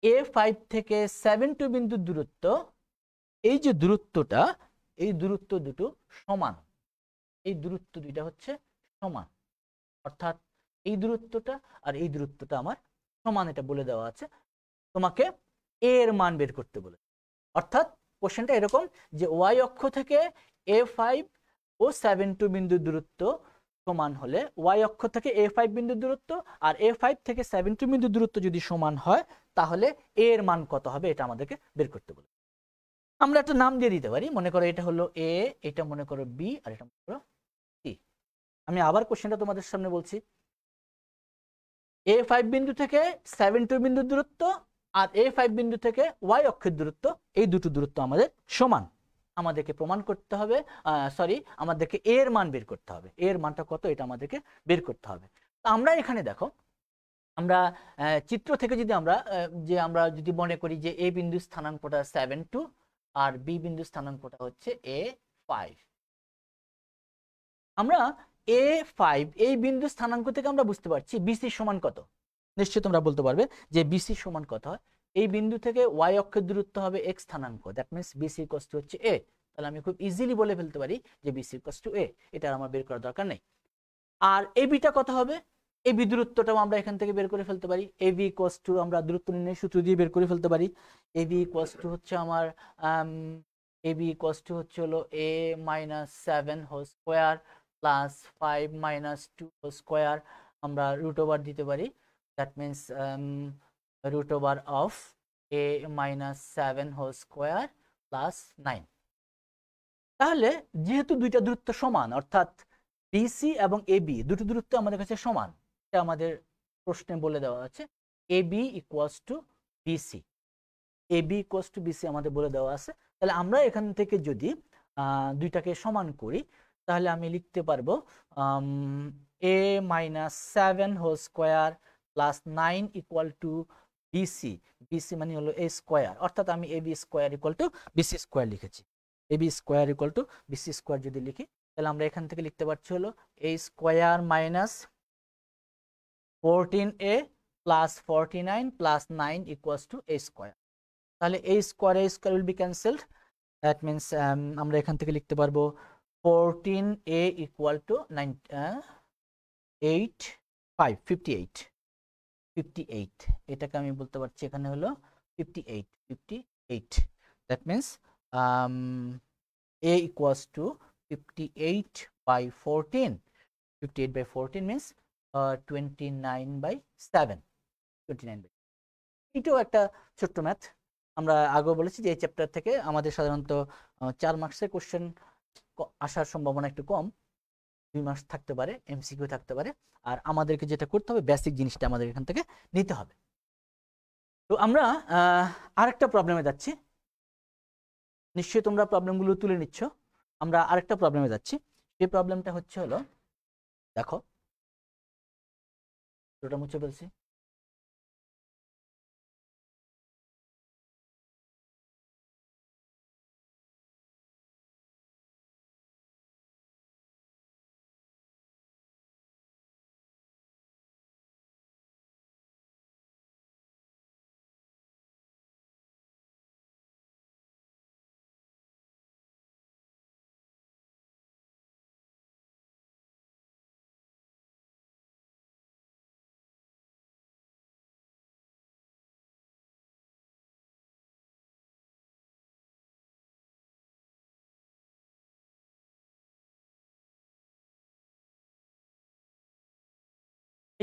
A5 থেকে 7, 2 বিন্দুর দূরত্ব, এই যে দূরত্বটা, এই দূরত্ব দুটো সমান। এই দূরত্ব দুইটা হচ্ছে সমান, অর্থাৎ এই দূরত্বটা আর এই দূরত্বটা আমার সমান, এটা বলে দেওয়া আছে। তোমাকে এ এর মান বের করতে বলে। অর্থাৎ কোশ্চেনটা এরকম যে ওয়াই অক্ষ থেকে A5 ও 7, 2 বিন্দুর দূরত্ব সমান হলে, ওয়াই অক্ষ থেকে A5 বিন্দুর দূরত্ব আর A5 থেকে 7, 2 বিন্দুর দূরত্ব যদি সমান হয়, তাহলে এ এর মান কত হবে এটা আমাদেরকে বের করতে বলে। আমরা একটা নাম দিয়ে দিতে পারি, মনে করো এটা হলো এ, এটা মনে করো বি, আর এটা মনে করো সি। আমি আবার কোশ্চেনটা তোমাদের সামনে বলছি। A5 বিন্দু থেকে 7, 2 বিন্দুর দূরত্ব আর A5 বিন্দু থেকে ওয়াই অক্ষের দূরত্ব, এই দুটো দূরত্ব আমাদের সমান। আমাদেরকে প্রমাণ করতে হবে, আমাদেরকে এর মান বের করতে হবে। এর মানটা কত এটা আমাদেরকে বের করতে হবে। তো আমরা এখানে দেখো, আমরা চিত্র থেকে যদি আমরা যদি মনে করি যে এ বিন্দু স্থানাঙ্কটা 7, 2 আর বি বিন্দু স্থানাঙ্কটা হচ্ছে A5। আমরা A5 এই বিন্দু স্থানাঙ্ক থেকে আমরা বুঝতে পারছি বিসি সমান কত। নিশ্চয়ই তোমরা বলতে পারবে যে বিসি সমান কত হয়। এই বিন্দু থেকে ওয়াই অক্ষের দূরত্ব হবে x স্থানাঙ্ক, that means BC equals to হচ্ছে a। তাহলে আমি খুব ইজিলি বলে ফেলতে পারি যে বিসি ইকুয়ালস টু a। এটা আমার বের করার দরকার নেই। আর এবিটা কত হবে? এবি দূরত্বটাও আমরা এখান থেকে বের করে ফেলতে পারি। এবি ইকুয়ালস টু আমরা দূরত্ব নির্ণয় সূত্র দিয়ে বের করে ফেলতে পারি। এবি ইকুয়ালস টু হচ্ছে আমার এবি ইকুয়ালস টু হচ্ছে হলো a minus 7 whole square plus 5 minus 2 whole square. আমরা রুট ওভার দিতে পারি that means root over of a minus 7 whole square plus 9। তাহলে যেহেতু দুইটা দূরত্ব সমান, অর্থাৎ বিসি এবং এবি দুটো দূরত্ব আমাদের কাছে সমান, এটা আমাদের প্রশ্নে বলে দেওয়া আছে AB equals to BC. AB equals to BC আমাদের বলে দেওয়া আছে। তাহলে আমরা এখান থেকে যদি দুইটাকে সমান করি তাহলে আমি লিখতে পারবো a minus 7 whole square plus 9 equal to BC. BC মানে হলো a স্কোয়ার, অর্থাৎ আমি AB square equal to BC square লিখেছি। AB square equal to BC square যদি লিখি তাহলে আমরা এখান থেকে লিখতে পারছি হলো a square minus 14a plus 49 plus 9 equals to a square. তাহলে a square will be cancelled. That means আমরা এখান থেকে লিখতে পারবো 14a ইকুয়াল টু 58। এটাকে আমি বলতে পারছি এখানে হলো 58। That means a equals to 58/14. 58/14 means 29/7। 29/7 এটাও একটা ছোট্ট ম্যাথ। আমরা আগেও বলেছি যে এই চ্যাপ্টার থেকে আমাদের সাধারণত 4 মার্কসের কোশ্চেন আসার সম্ভাবনা একটু কম। 2 মার্কস থাকতে পারে, এমসিকিউ থাকতে পারে। আর আমাদেরকে যেটা করতে হবে, বেসিক জিনিসটা আমাদের এখান থেকে নিতে হবে। তো আমরা আরেকটা প্রবলেমে যাচ্ছি। নিশ্চয়ই তোমরা প্রবলেমগুলো তুলে নিচ্ছ। আমরা আরেকটা প্রবলেমে যাচ্ছি। সেই প্রবলেমটা হচ্ছে হলো, দেখো ওটা মুছে ফেলছি।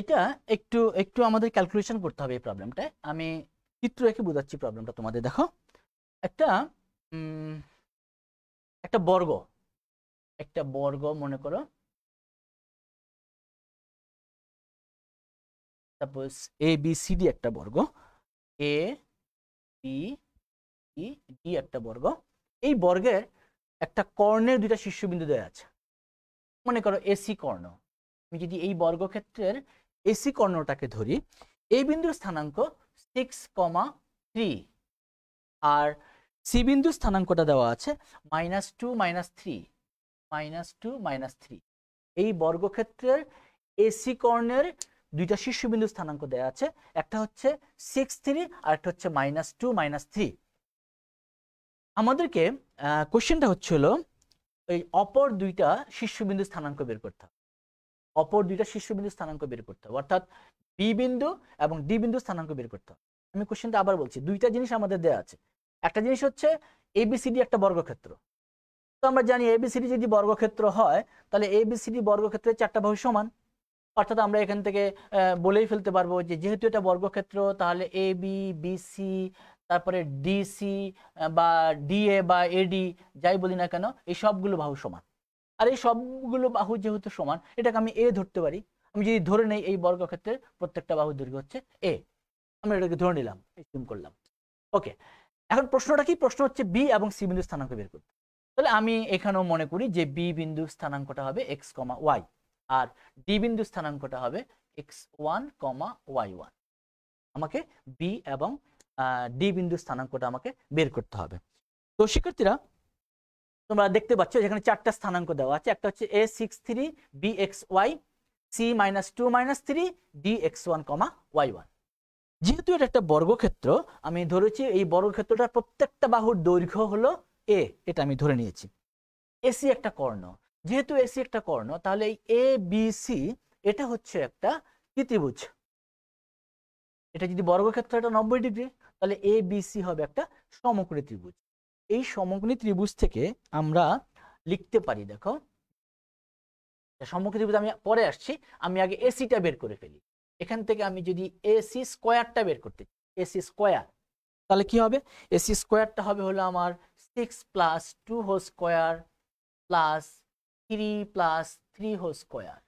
এটা একটু একটু আমাদের ক্যালকুলেশন করতে হবে এই প্রবলেমটায়। আমি চিত্র রেখে বোঝাচ্ছি প্রবলেমটা তোমাদের। দেখো একটা একটা বর্গ মনে করো, suppose A B C D একটা বর্গ, এ বি সি ডি একটা বর্গ। এই বর্গের একটা কর্ণের দুইটা শীর্ষবিন্দু দেওয়া আছে, মনে করো এসি কর্ণ। আমি যদি এই বর্গক্ষেত্রের এসি কর্ণটাকে ধরি, এই বিন্দুর স্থানাঙ্ক 6,3 আর সি বিন্দুর স্থানাঙ্কটা দেওয়া আছে -2 -3। এই বর্গক্ষেত্রের এসি কর্ণের দুইটা শীর্ষবিন্দু স্থানাঙ্ক দেওয়া আছে, একটা হচ্ছে 6,3 আর একটা হচ্ছে -2 -3। আমাদেরকে কোশ্চেনটা হচ্ছিল এই অপর দুইটা শীর্ষবিন্দু স্থানাঙ্ক বের করতে হবে। অর্থাৎ বি বিন্দু এবং ডি বিন্দু স্থানাঙ্ক বের করতে হবে। আমি কোশ্চেনটা আবার বলছি, দুইটা জিনিস আমাদের দেওয়া আছে। একটা জিনিস হচ্ছে এবিসিডি একটা বর্গক্ষেত্র। তো আমরা জানি এবিসিডি যদি বর্গক্ষেত্র হয় তাহলে এবিসিডি বর্গক্ষেত্রের 4টা বাহু সমান। অর্থাৎ আমরা এখান থেকে বলেই ফেলতে পারবো যে যেহেতু এটা বর্গক্ষেত্র তাহলে এ বি বিসি তারপরে ডিসি বা ডিএ বা এডি যাই বলি না কেন, এই সবগুলো বাহু সমান। আর এই সবগুলো বাহু যেহেতু সমান, এটাকে আমি এ ধরতে পারি। আমি যদি ধরে নেই এই বর্গক্ষেত্রের প্রত্যেকটা বাহুর দৈর্ঘ্য হচ্ছে এ, আমরা এটাকে ধরে নিলাম, করলাম। ওকে, এখন প্রশ্নটা কি? প্রশ্ন হচ্ছে বি এবং সি বিন্দু স্থানাঙ্ক বের করতে। তাহলে আমি এখানেও মনে করি যে বি বিন্দু স্থানাঙ্কটা হবে x, y আর ডি বিন্দু স্থানাঙ্কটা হবে x1, y1। আমাকে বি এবং ডি বিন্দু স্থানাঙ্কটা আমাকে বের করতে হবে। তো শিক্ষার্থীরা তোমরা দেখতে পাচ্ছ এখানে 4টা স্থানাঙ্ক দেওয়া আছে। একটা হচ্ছে a63 bxy, c-2 -3 dx1, y1। যেহেতু এটা একটা বর্গক্ষেত্র, আমি ধরেছি এই বর্গক্ষেত্রটার প্রত্যেকটা বাহুর দৈর্ঘ্য হলো এ, এটা আমি ধরে নিয়েছি। এসি একটা কর্ণ, যেহেতু এসি একটা কর্ণ তাহলে এই এ বি সি এটা হচ্ছে একটা ত্রিভুজ। এটা যদি বর্গক্ষেত্র এটা 90 ডিগ্রি, তাহলে এ বি সি হবে একটা সমকোণী ত্রিভুজ। এই সমকোণী ত্রিভুজ থেকে আমরা লিখতে পারি, দেখো সমকোণী ত্রিভুজ আমি পরে আসছি, আমি আগে এসিটা বের করে ফেলি। এখান থেকে আমি যদি এসি স্কোয়ারটা বের করতে চাই, এসি স্কোয়ার, তাহলে কি হবে? এসি স্কোয়ারটা হবে হলো আমার 6 plus 2 whole square plus 3 plus 3 whole square,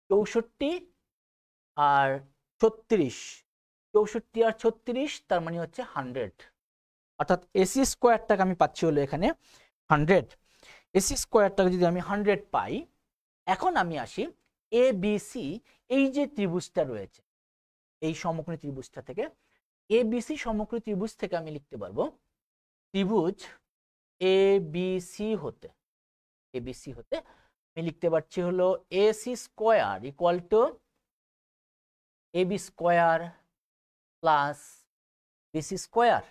64 আর 36, 64 আর 36 তার মানে হচ্ছে 100, অর্থাৎ এসি স্কোয়ারটাকে আমি পাচ্ছি হলো এখানে 100। এসি স্কোয়ারটাকে যদি আমি 100 পাই, এখন আমি আসি এ বি সি, এই যে ত্রিভুজটা রয়েছে এই সমকোণী ত্রিভুজটা থেকে, এ বি সি সমকোণী ত্রিভুজ থেকে আমি লিখতে পারবো ত্রিভুজ এ বি সি হতে, এ বি সি হতে আমি লিখতে পারছি হলো AC square equal to A B square plus BC square.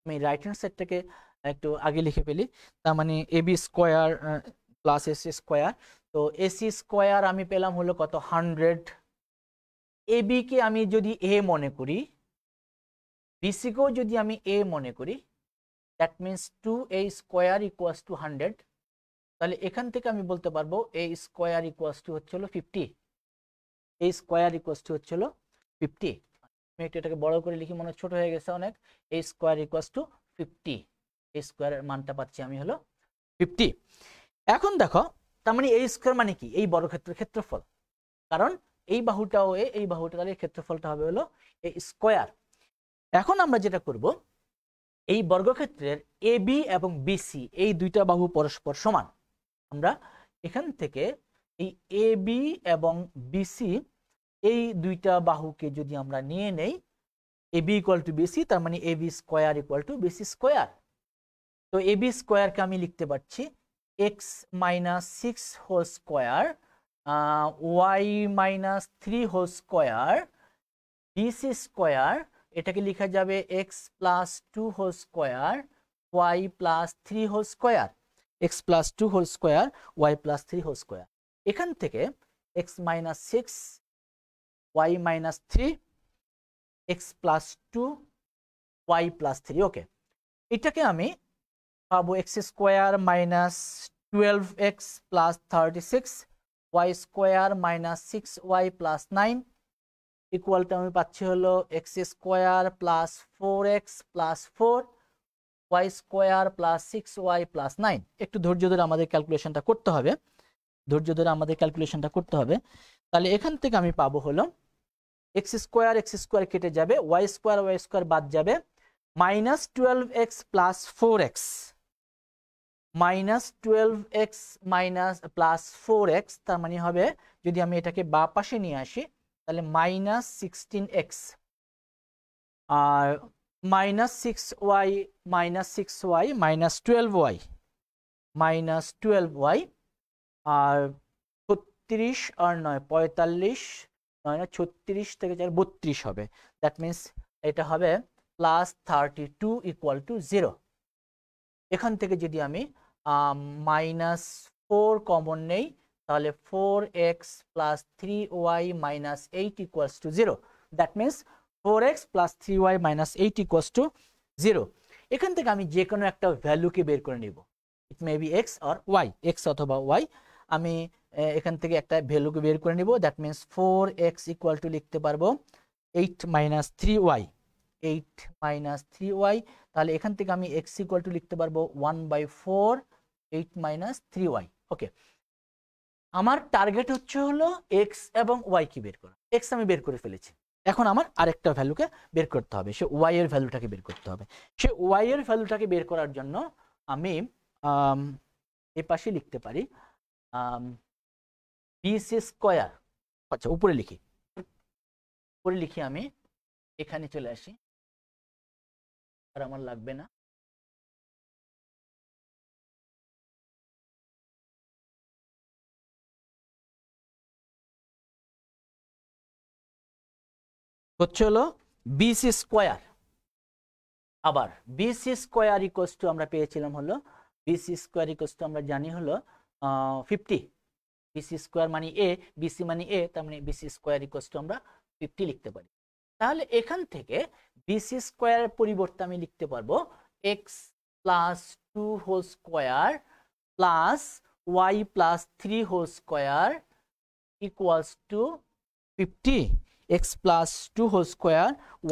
আমি রাইট হ্যান্ড সাইডটাকে একটু আগে লিখে ফেলি, তার মানে A B square plus AC square. তো এসি স্কোয়ার আমি পেলাম হলো কত? 100। এ বি কে আমি যদি এ মনে করি, বিসি কেও যদি আমি এ মনে করি, that means 2a square equals two 100। তাহলে এখান থেকে আমি বলতে পারবো এ স্কোয়ার ইকুয়ালস টু হচ্ছে হলো 50, এ স্কোয়ার ইকুয়ালস টু হচ্ছে হলো 50। আমি একটু এটাকে বড় করে লিখি, মনে ছোট হয়ে গেছে অনেক। এ স্কোয়ার ইকুয়ালস টু 50, এ স্কোয়ারের মানটা পাচ্ছি আমি হলো 50। এখন দেখো, তার মানে এ স্কোয়ার মানে কি? এই বর্গক্ষেত্রের ক্ষেত্রফল, কারণ এই বাহুটাও এ, এই বাহুটা, তাহলে ক্ষেত্রফলটা হবে হলো এ স্কোয়ার। এখন আমরা যেটা করব, এই বর্গক্ষেত্রের এ বি এবং বিসি এই দুইটা বাহু পরস্পর সমান। আমরা এখান থেকে এই এ বি এবং বিসি এই দুইটা বাহুকে যদি আমরা নিয়ে নেই, A B equal to BC, তার মানে A B square equal to BC square. তো এ বি স্কোয়ারকে আমি লিখতে পারছি x minus 6 whole square y minus 3 whole square BC square, এটাকে লেখা যাবে x plus 2 whole square y plus 3 whole square, x plus 2 whole square y plus 3 whole square. এখান থেকে x minus 6 y minus 3 x plus 2 y plus 3। Okay, এটাকে আমি পাবো x square minus 12x plus 36 y square minus 6y plus 9 ইকুয়ালটা আমি পাচ্ছি হলো x square plus 4x plus 4 y square plus 6y plus 9। একটু ধৈর্য ধরে আমাদের ক্যালকুলেশনটা করতে হবে, ধৈর্য ধরে আমাদের ক্যালকুলেশনটা করতে হবে। তাহলে এখান থেকে আমি পাবো হলো এক্স স্কোয়ার কেটে যাবে, ওয়াই স্কোয়ার বাদ যাবে, minus 12x plus 4x, minus 12x minus plus 4x, তার মানে হবে যদি আমি এটাকে বাঁ পাশে নিয়ে আসি তাহলে মাইনাস 16x আর minus 6y minus 6y minus 12y minus 12y আর 36 আর 9 45, 9 না 36 থেকে 4 32 হবে। দ্যাট মিনস এটা হবে প্লাস 32 ইকুয়াল টু 0। এখান থেকে যদি আমি মাইনাস 4 কমন নেই, তাহলে 4x plus 3y minus 8 equals to 0। That means 4x plus 3y minus 8 equals to 0। এখান থেকে আমি যে কোনো একটা ভ্যালুকে বের করে নিব, it may be x or y, x অথবা ওয়াই। আমি এখান থেকে একটা ভ্যালুকে বের করে নিব, that means 4x equal to লিখতে পারবো 8 মাইনাস 3y, 8 মাইনাস 3y। তাহলে এখান থেকে আমি x ইকুয়াল টু লিখতে পারবো 1/4 8 মাইনাস 3y। ওকে, আমার টার্গেট হচ্ছে হলো x এবং y কি বের করা। x আমি বের করে ফেলেছি, এখন আমার আরেকটা ভ্যালুকে বের করতে হবে, সে y এর ভ্যালুটাকে বের করতে হবে। সে y এর ভ্যালুটাকে বের করার জন্য আমি এই পাশে লিখতে পারি বিসি স্কোয়ার। আচ্ছা, উপরে লিখি, উপরে লিখি আমি এখানে চলে আসি, আর আমার লাগবে না। হচ্ছে হলো বিসি স্কোয়ার। আবার বিসি স্কোয়ার ইকুয়ালস টু আমরা পেয়েছিলাম হলো বিসি স্কোয়ার ইকুয়ালস টু আমরা জানি হলো 50। বিসি স্কোয়ার মানে এ, বিসি মানে এ, তার মানে বিসি স্কোয়ার ইকুয়ালস টু আমরা 50 লিখতে পারি। তাহলে এখান থেকে বিসি স্কোয়ারের পরিবর্তে আমি লিখতে পারবো x plus 2 whole square plus y plus 3 whole square equals to 50 x plus 2 whole square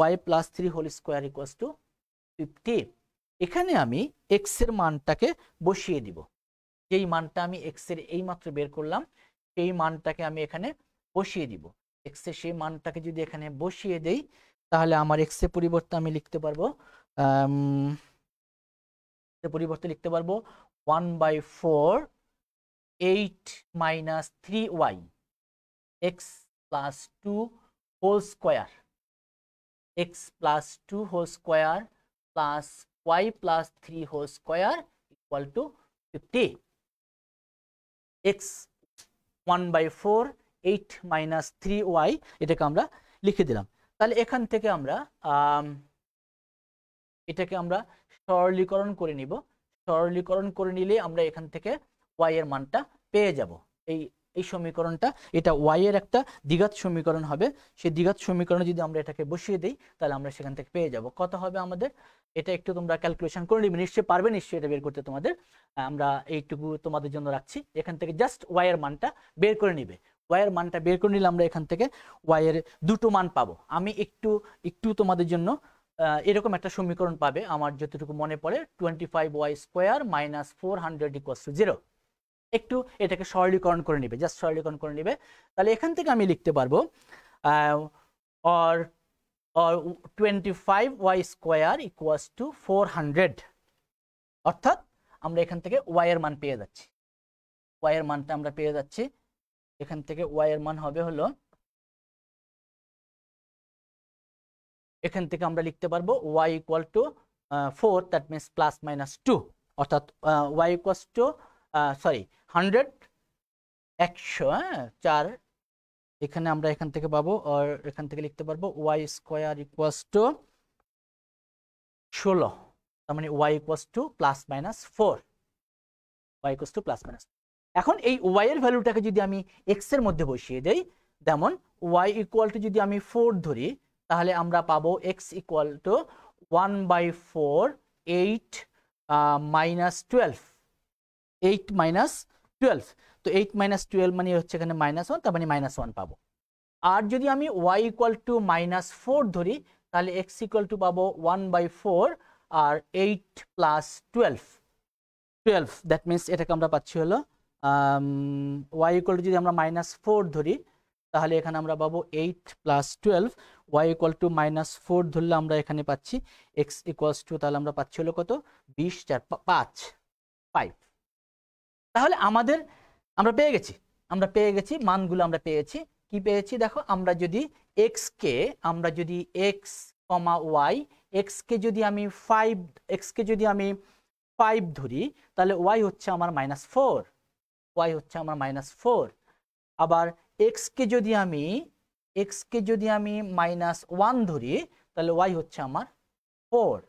y plus 3 whole square equals to 50। এখানে আমি x এর মানটাকে বসিয়ে দিব, যেই মানটা আমি x এর এইমাত্র বের করলাম সেই মানটাকে আমি এখানে বসিয়ে দিব। x এর সেই মানটাকে যদি এখানে বসিয়ে দেই তাহলে আমার x এর পরিবর্তে আমি লিখতে পারবো 1/4 8 minus 3y x plus 2 whole square, x plus 2 whole square plus y plus 3 whole square equal to 50। x 1/4 8 minus 3y এটাকে আমরা লিখে দিলাম। তাহলে এখান থেকে আমরা এটাকে আমরা সরলীকরণ করে নিব। সরলীকরণ করে নিলে আমরা এখান থেকে y এর মানটা পেয়ে যাব। এই সমীকরণটা, এটা y এর একটা দ্বিঘাত সমীকরণ হবে। সেই দ্বিঘাত সমীকরণে যদি আমরা এটাকে বসিয়ে দিই তাহলে আমরা সেখান থেকে পেয়ে যাব। কত হবে আমাদের, এটা একটু তোমরা ক্যালকুলেশন করে নিবে, নিশ্চয়ই পারবে, নিশ্চয়ই এটা বের করতে তোমাদের। আমরা এইটুকু তোমাদের জন্য রাখছি, এখান থেকে জাস্ট y এর মানটা বের করে নিবে। y এর মানটা বের করে নিলে আমরা এখান থেকে y এর দুটো মান পাবো। আমি একটু তোমাদের জন্য এরকম একটা সমীকরণ পাবে, আমার যতটুকু মনে পড়ে 25y square minus 400 equals to 0। একটু এটাকে সরলীকরণ করে নিবে, জাস্ট সরলীকরণ করে নিবে। তাহলে এখান থেকে আমি লিখতে পারবো or 25y square equals two 400, অর্থাৎ আমরা এখান থেকে y এর মান পেয়ে যাচ্ছি। y এর মানটা আমরা পেয়ে যাচ্ছি, এখান থেকে y এর মান হবে হলো, এখান থেকে আমরা লিখতে পারবো y equal to 4, that means plus minus 2, অর্থাৎ y ইকুয়ালস টু 100 4, এখানে আমরা এখান থেকে পাবো, আর এখান থেকে লিখতে পারবো y স্কোয়ার ইকুয়ালস টু 16, তার মানে y equals to plus minus 4, y equals to plus minus. এখন এই y এর ভ্যালুটাকে যদি আমি x এর মধ্যে বসিয়ে দেই, যেমন y ইকুয়াল টু যদি আমি 4 ধরি তাহলে আমরা পাবো x equal to 1/4 8 minus 12, 8 minus 12। তো 8 মাইনাস 12 মানে হচ্ছে এখানে -1, তার মানে -1 পাবো। আর যদি আমি y ইকুয়াল টু -4 ধরি তাহলে x ইকুয়াল টু পাবো 1/4 আর 8 প্লাস 12, দ্যাট মিনস এটাকে আমরা পাচ্ছি হলো y ইকুয়াল টু যদি আমরা -4 ধরি তাহলে এখানে আমরা পাবো 8 প্লাস 12, y ইকুয়াল টু -4 ধরলে আমরা এখানে পাচ্ছি x ইকুয়ালস টু, তাহলে আমরা পাচ্ছি হলো কত, 20 4 5। তাহলে আমরা পেয়ে গেছি মানগুলো, আমরা পেয়েছি। কি পেয়েছি দেখো, আমরা যদি x কে x, y, x কে যদি আমি 5 ধরি তাহলে y হচ্ছে আমার -4, আবার x কে যদি আমি -1 ধরি তাহলে y হচ্ছে আমার 4।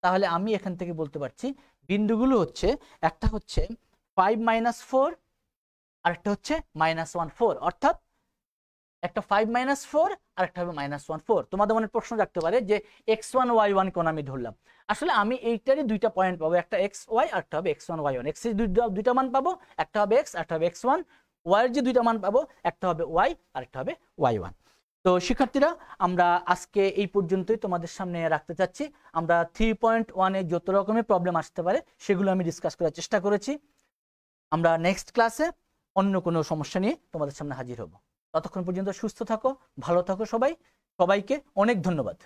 তাহলে আমি এখান থেকে বলতে পারছি বিন্দুগুলো হচ্ছে, একটা হচ্ছে 5 - 4 আর একটা হচ্ছে -1 4, অর্থাৎ একটা 5 - 4 আর একটা হবে -1 4। তোমাদের মনে প্রশ্ন রাখতে পারে যে x1 y1 কোন আমি ধরলাম। আসলে আমি এইটারই দুইটা পয়েন্ট পাবো, একটা xy আর একটা হবে x1 y1। x এর দুইটা মান পাবো, একটা হবে x আর একটা হবে x1। y এর যে দুইটা মান পাবো, একটা হবে y আর একটা হবে y1। তো শিক্ষার্থীরা, আমরা আজকে এই পর্যন্তই তোমাদের সামনে রাখতে চাচ্ছি। আমরা 3.1 এ যত রকমের প্রবলেম আসতে পারে সেগুলো আমি ডিসকাস করার চেষ্টা করেছি। আমরা নেক্সট ক্লাসে অন্য কোনো সমস্যা নিয়ে তোমাদের সামনে হাজির হব। ততক্ষণ পর্যন্ত সুস্থ থাকো, ভালো থাকো সবাইকে অনেক ধন্যবাদ।